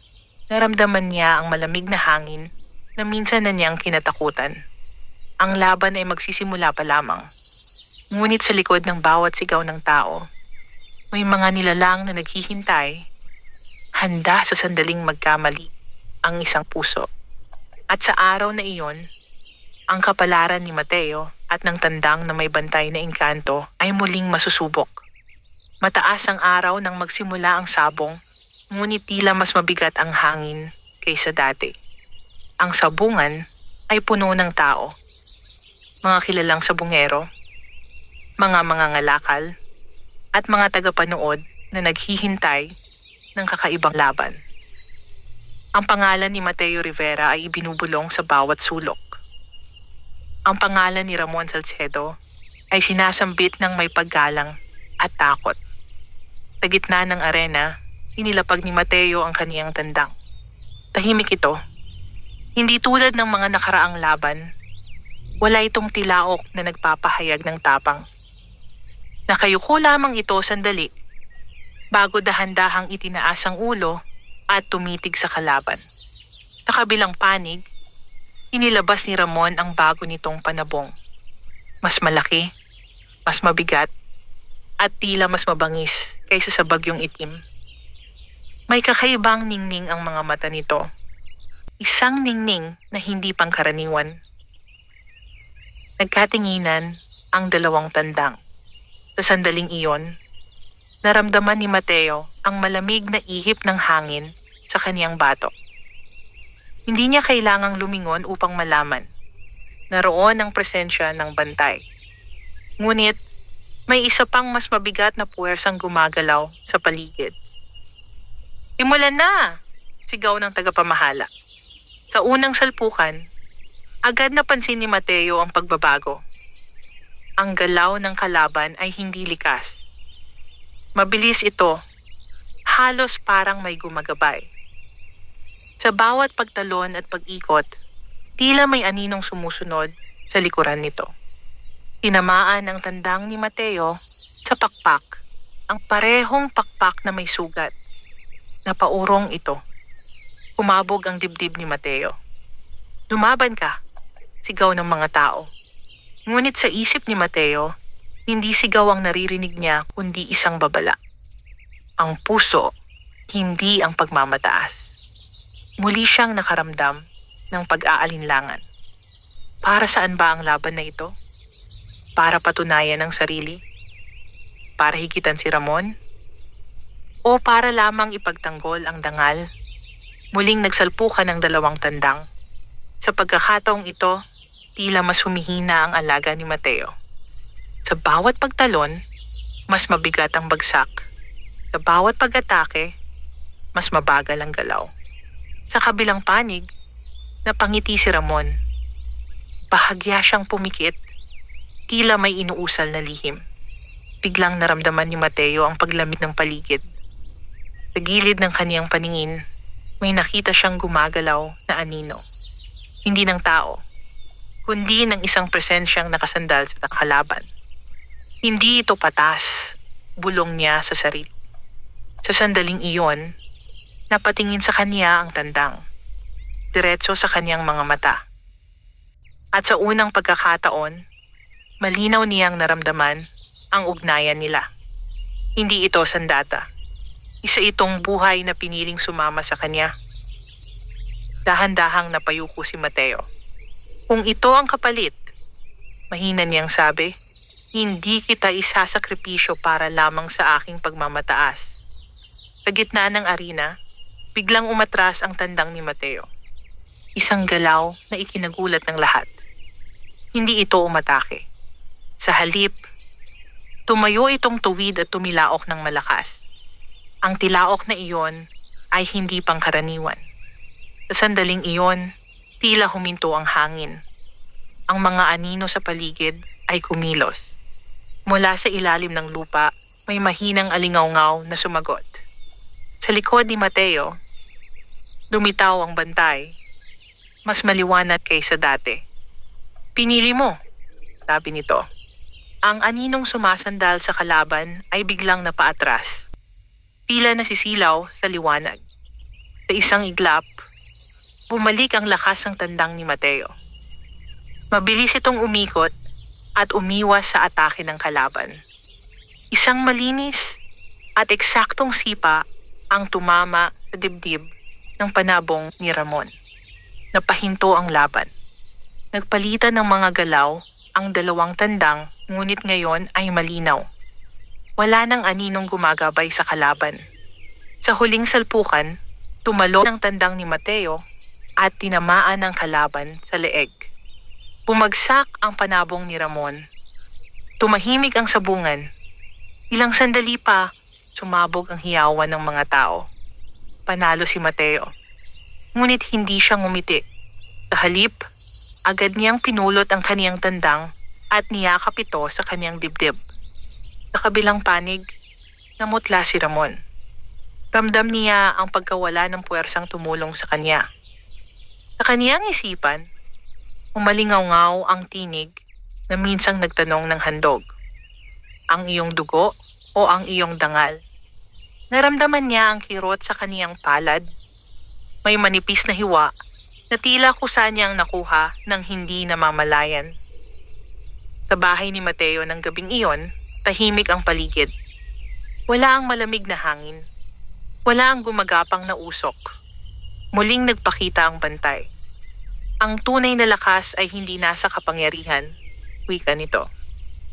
naramdaman niya ang malamig na hangin na minsan na niyang kinatakutan. Ang laban ay magsisimula pa lamang. Ngunit sa likod ng bawat sigaw ng tao, may mga nilalang na naghihintay, handa sa sandaling magkamali ang isang puso. At sa araw na iyon, ang kapalaran ni Mateo at ng tandang na may bantay na engkanto ay muling masusubok. Mataas ang araw nang magsimula ang sabong, ngunit tila mas mabigat ang hangin kaysa dati. Ang sabungan ay puno ng tao, mga kilalang sabungero, mga mangangalakal, at mga tagapanood na naghihintay ng kakaibang laban. Ang pangalan ni Mateo Rivera ay ibinubulong sa bawat sulok. Ang pangalan ni Ramon Salcedo ay sinasambit ng may paggalang at takot. Sa gitna ng arena, inilapag ni Mateo ang kaniyang tandang. Tahimik ito. Hindi tulad ng mga nakaraang laban, wala itong tilaok na nagpapahayag ng tapang. Nakayuko lamang ito sandali, bago dahan-dahang itinaas ang ulo at tumitig sa kalaban. Sa kabilang panig, inilabas ni Ramon ang bago nitong panabong. Mas malaki, mas mabigat, at tila mas mabangis kaysa sa bagyong itim. May kakaibang ningning ang mga mata nito. Isang ningning na hindi pangkaraniwan. Nagkatinginan ang dalawang tandang. Sa sandaling iyon, naramdaman ni Mateo ang malamig na ihip ng hangin sa kaniyang batok. Hindi niya kailangang lumingon upang malaman. Naroon ang presensya ng bantay. Ngunit, may isa pang mas mabigat na puwersang gumagalaw sa paligid. Imulan na! Sigaw ng tagapamahala. Sa unang salpukan, agad napansin ni Mateo ang pagbabago. Ang galaw ng kalaban ay hindi likas. Mabilis ito, halos parang may gumagabay. Sa bawat pagtalon at pag-ikot, tila may aninong sumusunod sa likuran nito. Tinamaan ang tandang ni Mateo sa pakpak, ang parehong pakpak na may sugat. Napaurong ito. Kumabog ang dibdib ni Mateo. "Lumaban ka," sigaw ng mga tao. Ngunit sa isip ni Mateo, hindi sigaw ang naririnig niya kundi isang babala. Ang puso, hindi ang pagmamataas. Muli siyang nakaramdam ng pag-aalinlangan. Para saan ba ang laban na ito? Para patunayan ang sarili? Para higitan si Ramon? O para lamang ipagtanggol ang dangal? Muling nagsalpukan ng dalawang tandang. Sa pagkakataong ito, tila mas humihina ang alaga ni Mateo. Sa bawat pagtalon, mas mabigat ang bagsak. Sa bawat pag-atake, mas mabagal ang galaw. Sa kabilang panig, napangiti si Ramon. Bahagya siyang pumikit, tila may inuusal na lihim. Biglang naramdaman ni Mateo ang paglamig ng paligid. Sa gilid ng kaniyang paningin, may nakita siyang gumagalaw na anino. Hindi ng tao, kundi ng isang presensyang nakasandal sa kalaban. Hindi ito patas, bulong niya sa sarili. Sa sandaling iyon, napatingin sa kanya ang tandang, diretso sa kanyang mga mata. At sa unang pagkakataon, malinaw niyang naramdaman ang ugnayan nila. Hindi ito sandata. Isa itong buhay na piniling sumama sa kanya. Dahan-dahang napayuko si Mateo. "Kung ito ang kapalit," mahina niyang sabi, "hindi kita isasakripisyo para lamang sa aking pagmamataas." Sa gitna ng arena, biglang umatras ang tandang ni Mateo. Isang galaw na ikinagulat ng lahat. Hindi ito umatake. Sa halip, tumayo itong tuwid at tumilaok ng malakas. Ang tilaok na iyon ay hindi pangkaraniwan. Sa sandaling iyon, tila huminto ang hangin. Ang mga anino sa paligid ay kumilos. Mula sa ilalim ng lupa, may mahinang alingaw-ngaw na sumagot. Sa likod ni Mateo, lumitaw ang bantay, mas maliwanag kaysa dati. "Pinili mo," sabi nito. Ang aninong sumasandal sa kalaban ay biglang napaatras. Tila nasisilaw sa liwanag. Sa isang iglap, bumalik ang lakas ng tandang ni Mateo. Mabilis itong umikot at umiwas sa atake ng kalaban. Isang malinis at eksaktong sipa ang tumama sa dibdib ng panabong ni Ramon. Napahinto ang laban. Nagpalitan ng mga galaw ang dalawang tandang, ngunit ngayon ay malinaw. Wala nang aninong gumagabay sa kalaban. Sa huling salpukan, tumalo ng tandang ni Mateo at tinamaan ng kalaban sa leeg. Bumagsak ang panabong ni Ramon. Tumahimik ang sabungan. Ilang sandali pa, sumabog ang hiyawan ng mga tao. Panalo si Mateo. Ngunit hindi siya ngumiti. Sa halip, agad niyang pinulot ang kaniyang tandang at niyakap ito sa kaniyang dibdib. Sa kabilang panig, namutla si Ramon. Ramdam niya ang pagkawala ng puwersang tumulong sa kanya. Sa kaniyang isipan, umalingaw-ngaw ang tinig na minsang nagtanong ng handog. Ang iyong dugo o ang iyong dangal? Naramdaman niya ang kirot sa kaniyang palad. May manipis na hiwa na tila kusa niyang nakuha ng hindi namamalayan. Sa bahay ni Mateo ng gabing iyon, tahimik ang paligid. Wala ang malamig na hangin. Wala ang gumagapang na usok. Muling nagpakita ang bantay. Ang tunay na lakas ay hindi nasa kapangyarihan, wika nito,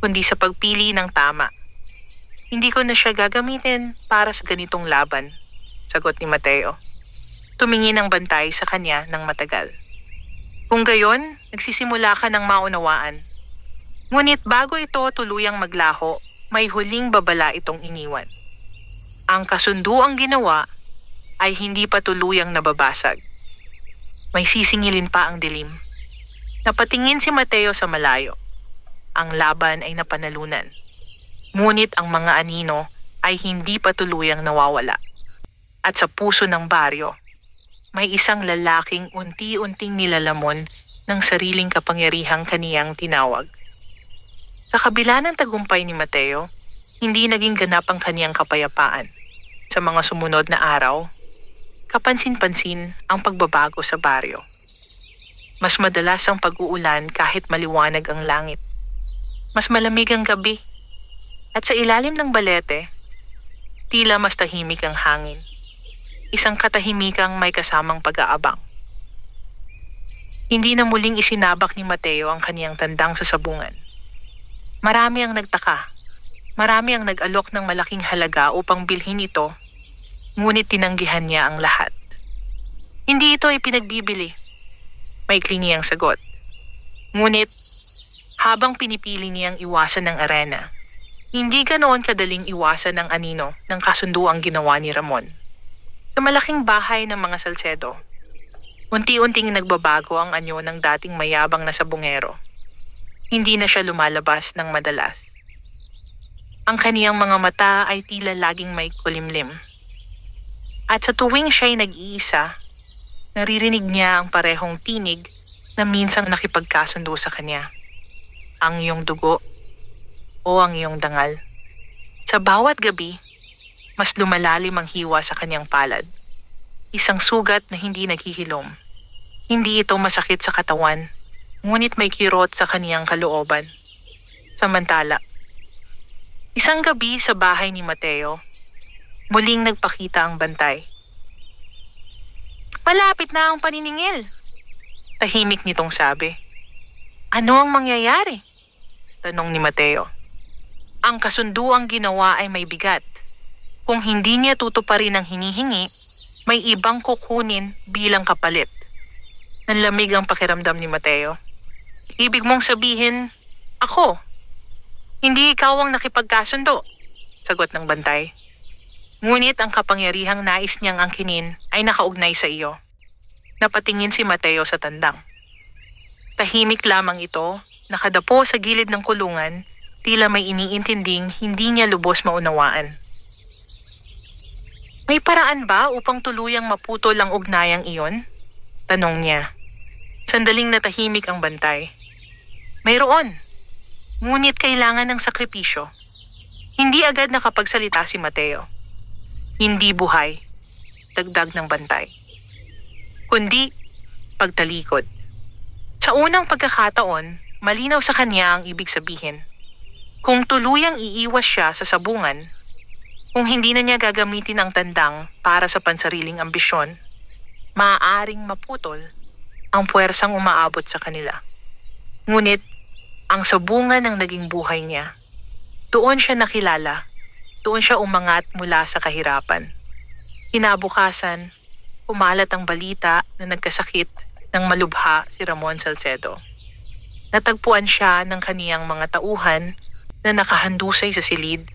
kundi sa pagpili ng tama. "Hindi ko na siya gagamitin para sa ganitong laban," sagot ni Mateo. Tumingin ang bantay sa kanya ng matagal. "Kung gayon, nagsisimula ka ng maunawaan. Ngunit bago ito tuluyang maglaho, may huling babala itong iniwan. Ang kasunduang ginawa ay hindi pa tuluyang nababasag. May sisingilin pa ang dilim." Napatingin si Mateo sa malayo. ang laban ay napanalunan. Ngunit ang mga anino ay hindi pa tuluyang nawawala. At sa puso ng baryo, may isang lalaking unti-unting nilalamon ng sariling kapangyarihang kaniyang tinawag. Sa kabila ng tagumpay ni Mateo, hindi naging ganap ang kaniyang kapayapaan. Sa mga sumunod na araw, kapansin-pansin ang pagbabago sa baryo. Mas madalas ang pag-uulan kahit maliwanag ang langit. Mas malamig ang gabi. At sa ilalim ng balete, tila mas tahimik ang hangin. Isang katahimikang may kasamang pag-aabang. Hindi na muling isinabak ni Mateo ang kaniyang tandang sa sabungan. Marami ang nagtaka. Marami ang nag-alok ng malaking halaga upang bilhin ito, ngunit tinanggihan niya ang lahat. Hindi ito ay pinagbibili. Maikli niyang sagot. Ngunit, habang pinipili niyang iwasan ng arena, hindi ganoon kadaling iwasan ng anino ng kasunduang ginawa ni Ramon. Sa malaking bahay ng mga Salcedo, unti-unting nagbabago ang anyo ng dating mayabang na sabungero. Hindi na siya lumalabas ng madalas. Ang kaniyang mga mata ay tila laging may kulimlim. At sa tuwing siya'y nag-iisa, naririnig niya ang parehong tinig na minsang nakipagkasundo sa kanya. Ang iyong dugo o ang iyong dangal. Sa bawat gabi, mas lumalalim ang hiwa sa kanyang palad. Isang sugat na hindi naghihilom. Hindi ito masakit sa katawan, ngunit may kirot sa kaniyang kalooban. Samantala, isang gabi sa bahay ni Mateo, muling nagpakita ang bantay. Malapit na ang paniningil. Tahimik nitong sabi. Ano ang mangyayari? Tanong ni Mateo. Ang kasunduang ginawa ay may bigat. Kung hindi niya tutuparin ang hinihingi, may ibang kukunin bilang kapalit. Nanlamig ang pakiramdam ni Mateo. Ibig mong sabihin, ako. Hindi ikaw ang nakipagkasundo, sagot ng bantay. Ngunit ang kapangyarihang nais niyang angkinin ay nakaugnay sa iyo. Napatingin si Mateo sa tandang. Tahimik lamang ito, nakadapo sa gilid ng kulungan, tila may iniintinding hindi niya lubos maunawaan. May paraan ba upang tuluyang maputol ang ugnayang iyon? Tanong niya. Sandaling natahimik ang bantay. Mayroon, ngunit kailangan ng sakripisyo. Hindi agad nakapagsalita si Mateo. Hindi buhay, dagdag ng bantay. Kundi pagtalikod. Sa unang pagkakataon, malinaw sa kanya ang ibig sabihin. Kung tuluyang iiwas siya sa sabungan, kung hindi na niya gagamitin ang tandang para sa pansariling ambisyon, maaaring maputol ang puwersang umaabot sa kanila. Ngunit, ang sabungan ang naging buhay niya. Doon siya nakilala. Doon siya umangat mula sa kahirapan. Kinabukasan, umalat ang balita na nagkasakit ng malubha si Ramon Salcedo. Natagpuan siya ng kaniyang mga tauhan na nakahandusay sa silid.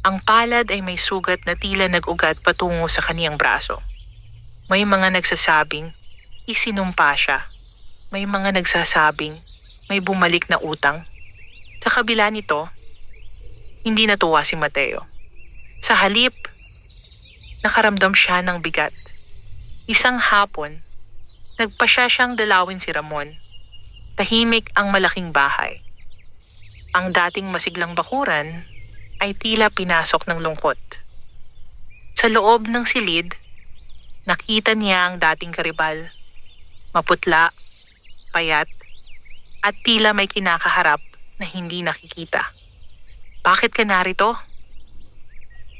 Ang palad ay may sugat na tila nag-ugat patungo sa kaniyang braso. May mga nagsasabing, isinumpa siya. May mga nagsasabing, may bumalik na utang. Sa kabila nito, hindi natuwa si Mateo. Sa halip, nakaramdam siya ng bigat. Isang hapon, nagpasya siyang dalawin si Ramon. Tahimik ang malaking bahay. Ang dating masiglang bakuran ay tila pinasok ng lungkot. Sa loob ng silid, nakita niya ang dating karibal. Maputla, payat, at tila may kinakaharap na hindi nakikita. Bakit ka narito?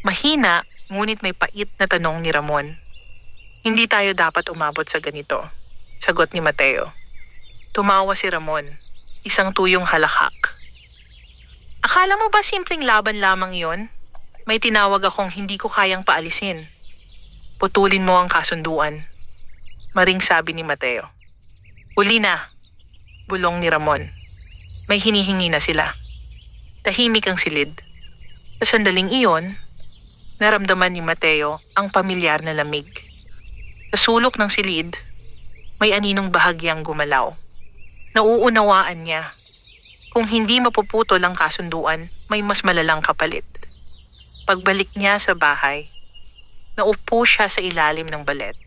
Mahina, ngunit may pait na tanong ni Ramon. Hindi tayo dapat umabot sa ganito, sagot ni Mateo. Tumawa si Ramon, isang tuyong halakhak. Akala mo ba simpleng laban lamang iyon? May tinawag akong hindi ko kayang paalisin. Putulin mo ang kasunduan. Maring sabi ni Mateo. Uli na, bulong ni Ramon. May hinihingi na sila. Tahimik ang silid. Sa sandaling iyon, naramdaman ni Mateo ang pamilyar na lamig. Sa sulok ng silid, may aninong bahagyang gumalaw. Nauunawaan niya. Kung hindi mapuputol ang kasunduan, may mas malalang kapalit. Pagbalik niya sa bahay, naupo siya sa ilalim ng balet.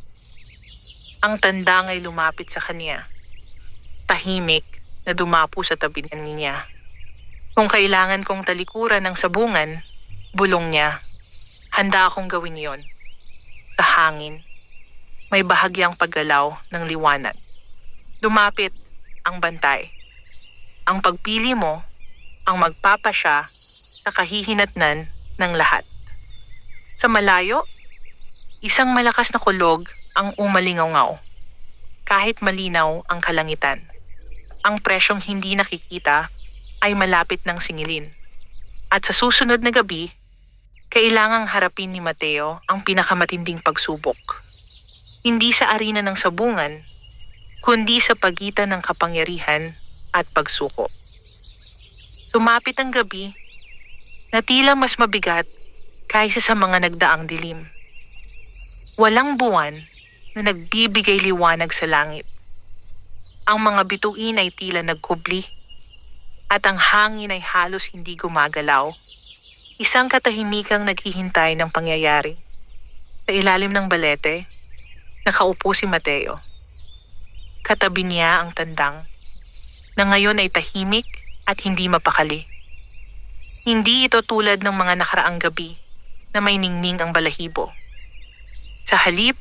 Ang tandang ay lumapit sa kanya. Tahimik na dumapo sa tabi niya. Kung kailangan kong talikuran ng sabungan, bulong niya, handa akong gawin yon. Sa hangin, may bahagyang paggalaw ng liwanag. Lumapit ang bantay. Ang pagpili mo ang magpapasya sa kahihinatnan ng lahat. Sa malayo, isang malakas na kulog ang umalingaw-ngaw. Kahit malinaw ang kalangitan, ang presyong hindi nakikita ay malapit ng singilin. At sa susunod na gabi, kailangang harapin ni Mateo ang pinakamatinding pagsubok. Hindi sa arena ng sabungan, kundi sa pagitan ng kapangyarihan at pagsuko. Sumapit ang gabi na tila mas mabigat kaysa sa mga nagdaang dilim. Walang buwan na nagbibigay liwanag sa langit. Ang mga bituin ay tila nagkubli at ang hangin ay halos hindi gumagalaw. Isang katahimikang naghihintay ng pangyayari. Sa ilalim ng balete, nakaupo si Mateo. Katabi niya ang tandang na ngayon ay tahimik at hindi mapakali. Hindi ito tulad ng mga nakaraang gabi na may ningning ang balahibo. Sa halip,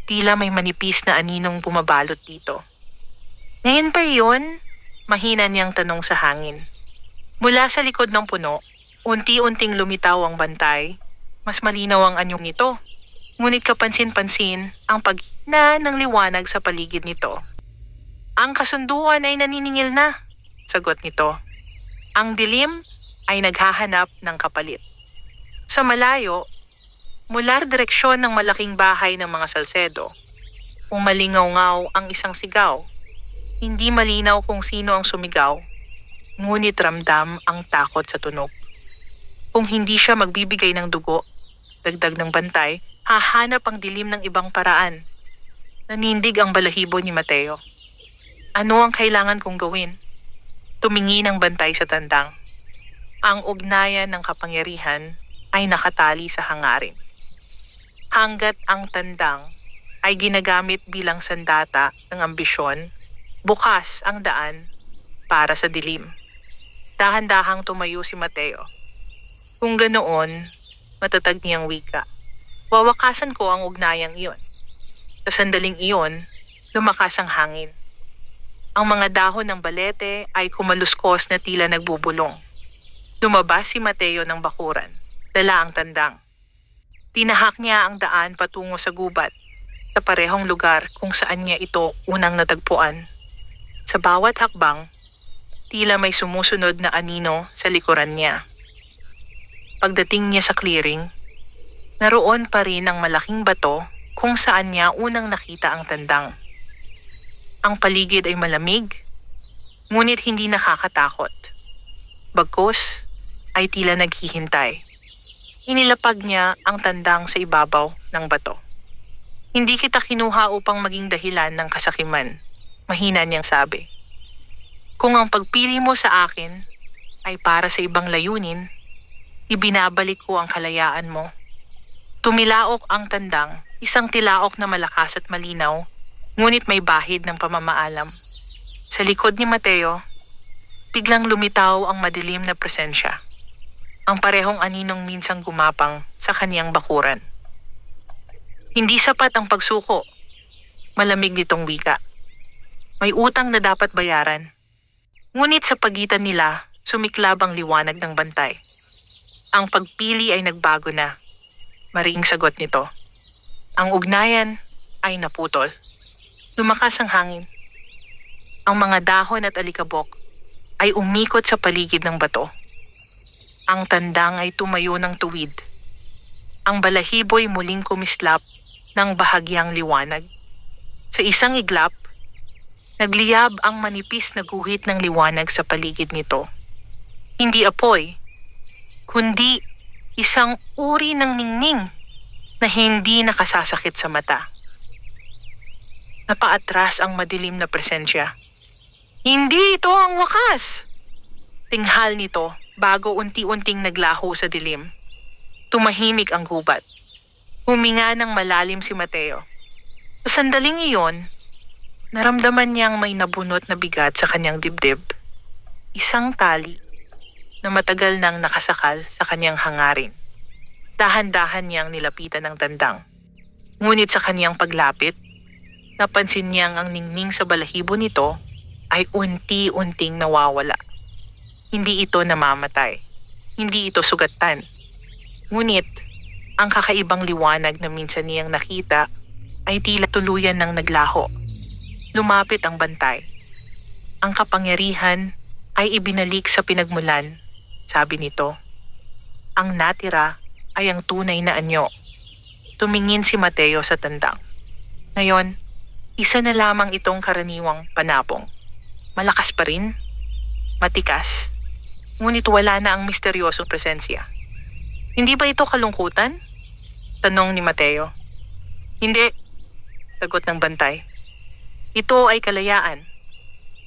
tila may manipis na aninong bumabalot dito. Ngayon pa iyon? Mahina niyang tanong sa hangin. Mula sa likod ng puno, unti-unting lumitaw ang bantay. Mas malinaw ang anyong nito. Ngunit kapansin-pansin ang paghina ng liwanag sa paligid nito. Ang kasunduan ay naniningil na, sagot nito. Ang dilim ay naghahanap ng kapalit. Sa malayo, mula direksyon ng malaking bahay ng mga Salcedo, umalingaw-ngaw ang isang sigaw. Hindi malinaw kung sino ang sumigaw, ngunit ramdam ang takot sa tunog. Kung hindi siya magbibigay ng dugo, dagdag ng bantay, hahanap ang dilim ng ibang paraan. Nanindig ang balahibo ni Mateo. Ano ang kailangan kong gawin? Tumingin ang bantay sa tandang. Ang ugnayan ng kapangyarihan ay nakatali sa hangarin. Hanggat ang tandang ay ginagamit bilang sandata ng ambisyon, bukas ang daan para sa dilim. Dahan-dahang tumayo si Mateo. Kung ganoon, matatag niyang wika. Wawakasan ko ang ugnayang iyon. Sa sandaling iyon, lumakas ang hangin. Ang mga dahon ng balete ay kumaluskos na tila nagbubulong. Lumabas si Mateo ng bakuran. Dala ang tandang. Tinahak niya ang daan patungo sa gubat, sa parehong lugar kung saan niya ito unang natagpuan. Sa bawat hakbang, tila may sumusunod na anino sa likuran niya. Pagdating niya sa clearing, naroon pa rin ang malaking bato kung saan niya unang nakita ang tandang. Ang paligid ay malamig, ngunit hindi nakakatakot. Bagkus ay tila naghihintay. Inilapag niya ang tandang sa ibabaw ng bato. Hindi kita kinuha upang maging dahilan ng kasakiman, mahina niyang sabi. Kung ang pagpili mo sa akin ay para sa ibang layunin, ibinabalik ko ang kalayaan mo. Tumilaok ang tandang, isang tilaok na malakas at malinaw, ngunit may bahid ng pamamaalam. Sa likod ni Mateo, biglang lumitaw ang madilim na presensya. Ang parehong aninong minsang gumapang sa kaniyang bakuran. Hindi sapat ang pagsuko. Malamig nitong wika. May utang na dapat bayaran. Ngunit sa pagitan nila, sumiklab ang liwanag ng bantay. Ang pagpili ay nagbago na. Mariing sagot nito. Ang ugnayan ay naputol. Lumakas ang hangin. Ang mga dahon at alikabok ay umikot sa paligid ng bato. Ang tandang ay tumayo ng tuwid. Ang balahibo'y muling kumislap ng bahagyang liwanag. Sa isang iglap, nagliyab ang manipis na guhit ng liwanag sa paligid nito. Hindi apoy, kundi isang uri ng ningning na hindi nakasasakit sa mata. Napaatras ang madilim na presensya. Hindi ito ang wakas! Tinghal nito bago unti-unting naglaho sa dilim. Tumahimik ang gubat. Huminga ng malalim si Mateo. Sa sandaling iyon, naramdaman niyang may nabunot na bigat sa kanyang dibdib. Isang tali na matagal nang nakasakal sa kanyang hangarin. Dahan-dahan niyang nilapitan ng tandang. Ngunit sa kanyang paglapit, napansin niyang ang ningning sa balahibo nito ay unti-unting nawawala. Hindi ito namamatay. Hindi ito sugatan. Ngunit, ang kakaibang liwanag na minsan niyang nakita ay tila tuluyan ng naglaho. Lumapit ang bantay. Ang kapangyarihan ay ibinalik sa pinagmulan, sabi nito. Ang natira ay ang tunay na anyo. Tumingin si Mateo sa tandang. Ngayon, isa na lamang itong karaniwang panabong. Malakas pa rin, matikas, ngunit wala na ang misteryosong presensya. Hindi ba ito kalungkutan? Tanong ni Mateo. Hindi, sagot ng bantay. Ito ay kalayaan.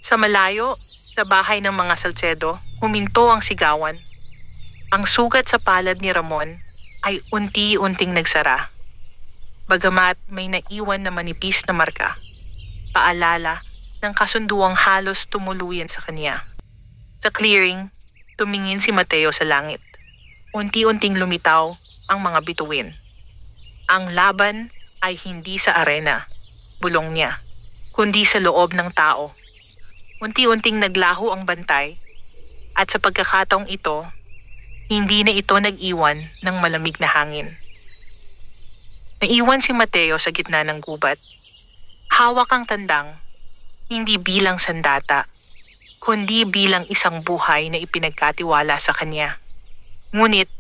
Sa malayo, sa bahay ng mga Salcedo, huminto ang sigawan. Ang sugat sa palad ni Ramon ay unti-unting nagsara. Bagamat may naiwan na manipis na marka, paalala ng kasunduang halos tumuluyan sa kanya. Sa clearing, tumingin si Mateo sa langit. Unti-unting lumitaw ang mga bituin. Ang laban ay hindi sa arena, bulong niya, kundi sa loob ng tao. Unti-unting naglaho ang bantay at sa pagkakataong ito, hindi na ito nag-iwan ng malamig na hangin. Naiwan si Mateo sa gitna ng gubat. Hawak ang tandang, hindi bilang sandata, kundi bilang isang buhay na ipinagkatiwala sa kanya. Ngunit,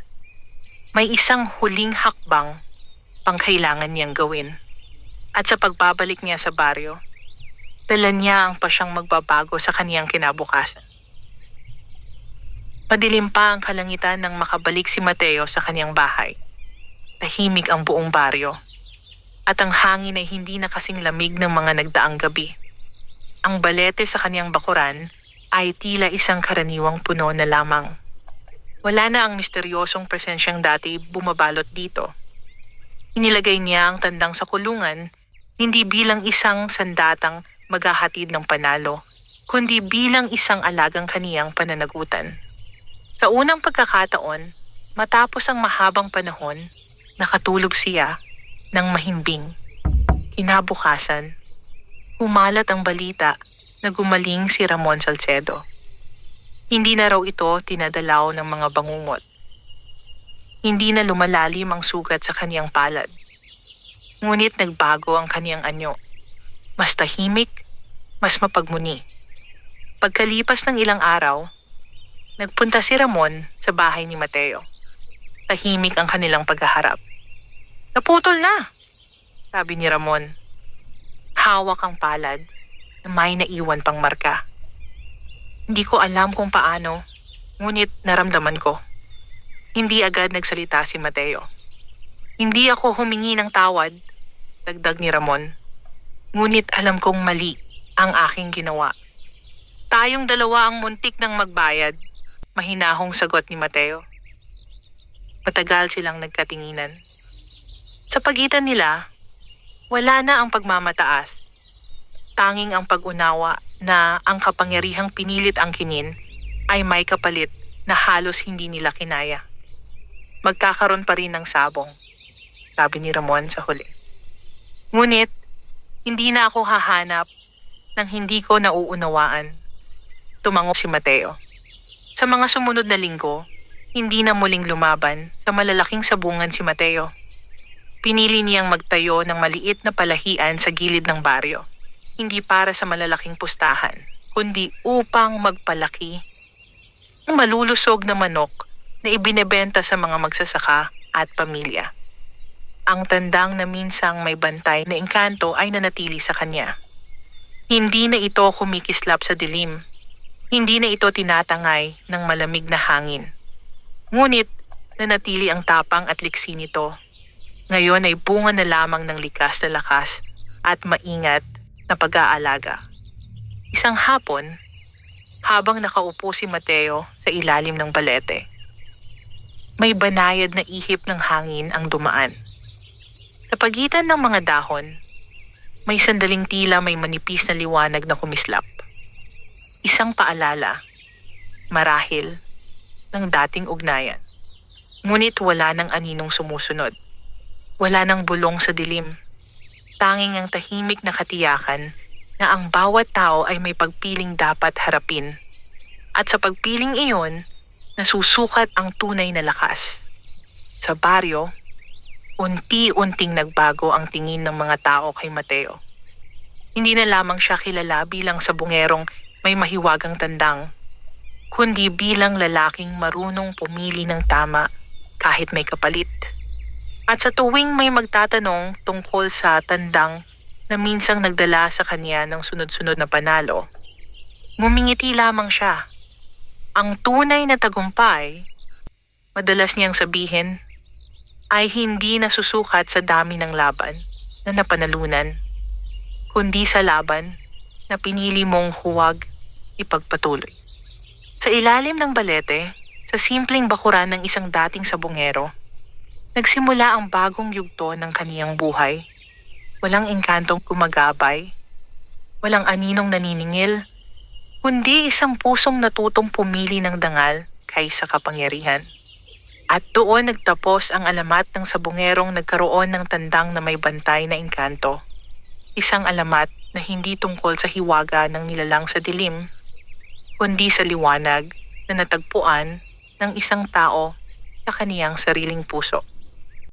may isang huling hakbang pang kailangan niyang gawin. At sa pagbabalik niya sa baryo, dala niya ang pasyang magbabago sa kaniyang kinabukasan. Madilim pa ang kalangitan nang makabalik si Mateo sa kaniyang bahay. Tahimik ang buong baryo. At ang hangin ay hindi na kasing lamig ng mga nagdaang gabi. Ang balete sa kaniyang bakuran ay tila isang karaniwang puno na lamang. Wala na ang misteryosong presensyang dati bumabalot dito. Inilagay niya ang tandang sa kulungan, hindi bilang isang sandatang maghahatid ng panalo, kundi bilang isang alagang kaniyang pananagutan. Sa unang pagkakataon, matapos ang mahabang panahon, nakatulog siya ng mahimbing. Kinabukasan, humalat ang balita na gumaling si Ramon Salcedo. Hindi na raw ito tinadalaw ng mga bangungot. Hindi na lumalalim ang sugat sa kaniyang palad. Ngunit nagbago ang kaniyang anyo. Mas tahimik, mas mapagmuni. Pagkalipas ng ilang araw, nagpunta si Ramon sa bahay ni Mateo. Tahimik ang kanilang paghaharap. Naputol na, sabi ni Ramon. Hawak ang palad na may naiwan pang marka. Hindi ko alam kung paano, ngunit naramdaman ko. Hindi agad nagsalita si Mateo. Hindi ako humingi ng tawad, dagdag ni Ramon. Ngunit alam kong mali ang aking ginawa. Tayong dalawa ang muntik ng magbayad, mahinahong sagot ni Mateo. Matagal silang nagkatinginan. Sa pagitan nila, wala na ang pagmamataas. Tanging ang pag-unawa na ang kapangyarihang pinilit ang kinin ay may kapalit na halos hindi nila kinaya. Magkakaroon pa rin ng sabong, sabi ni Ramon sa huli. Ngunit, hindi na ako hahanap ng hindi ko nauunawaan. Tumango si Mateo. Sa mga sumunod na linggo, hindi na muling lumaban sa malalaking sabungan si Mateo. Pinili niyang magtayo ng maliit na palahian sa gilid ng baryo. Hindi para sa malalaking pustahan, kundi upang magpalaki ang malulusog na manok na ibinebenta sa mga magsasaka at pamilya. Ang tandang na minsang may bantay na engkanto ay nanatili sa kanya. Hindi na ito kumikislap sa dilim. Hindi na ito tinatangay ng malamig na hangin. Ngunit nanatili ang tapang at liksi nito. Ngayon ay bunga na lamang ng likas na lakas at maingat na pag-aalaga. Isang hapon, habang nakaupo si Mateo sa ilalim ng balete. May banayad na ihip ng hangin ang dumaan. Sa pagitan ng mga dahon, may sandaling tila may manipis na liwanag na kumislap. Isang paalala, marahil, ng dating ugnayan. Ngunit wala ng aninong sumusunod. Wala ng bulong sa dilim. Tanging ang tahimik na katiyakan na ang bawat tao ay may pagpiling dapat harapin. At sa pagpiling iyon, nasusukat ang tunay na lakas. Sa baryo, unti-unting nagbago ang tingin ng mga tao kay Mateo. Hindi na lamang siya kilala bilang sabungerong may mahiwagang tandang, kundi bilang lalaking marunong pumili ng tama kahit may kapalit. At sa tuwing may magtatanong tungkol sa tandang na minsang nagdala sa kanya ng sunod-sunod na panalo, ngumingiti lamang siya. Ang tunay na tagumpay, madalas niyang sabihin, ay hindi nasusukat sa dami ng laban na napanalunan, kundi sa laban na pinili mong huwag ipagpatuloy. Sa ilalim ng balete, sa simpleng bakuran ng isang dating sabungero, nagsimula ang bagong yugto ng kaniyang buhay. Walang engkantong gumagabay, walang aninong naniningil, kundi isang pusong natutong pumili ng dangal kaysa kapangyarihan. At doon nagtapos ang alamat ng sabungerong nagkaroon ng tandang na may bantay na engkanto. Isang alamat na hindi tungkol sa hiwaga ng nilalang sa dilim, kundi sa liwanag na natagpuan ng isang tao sa kaniyang sariling puso.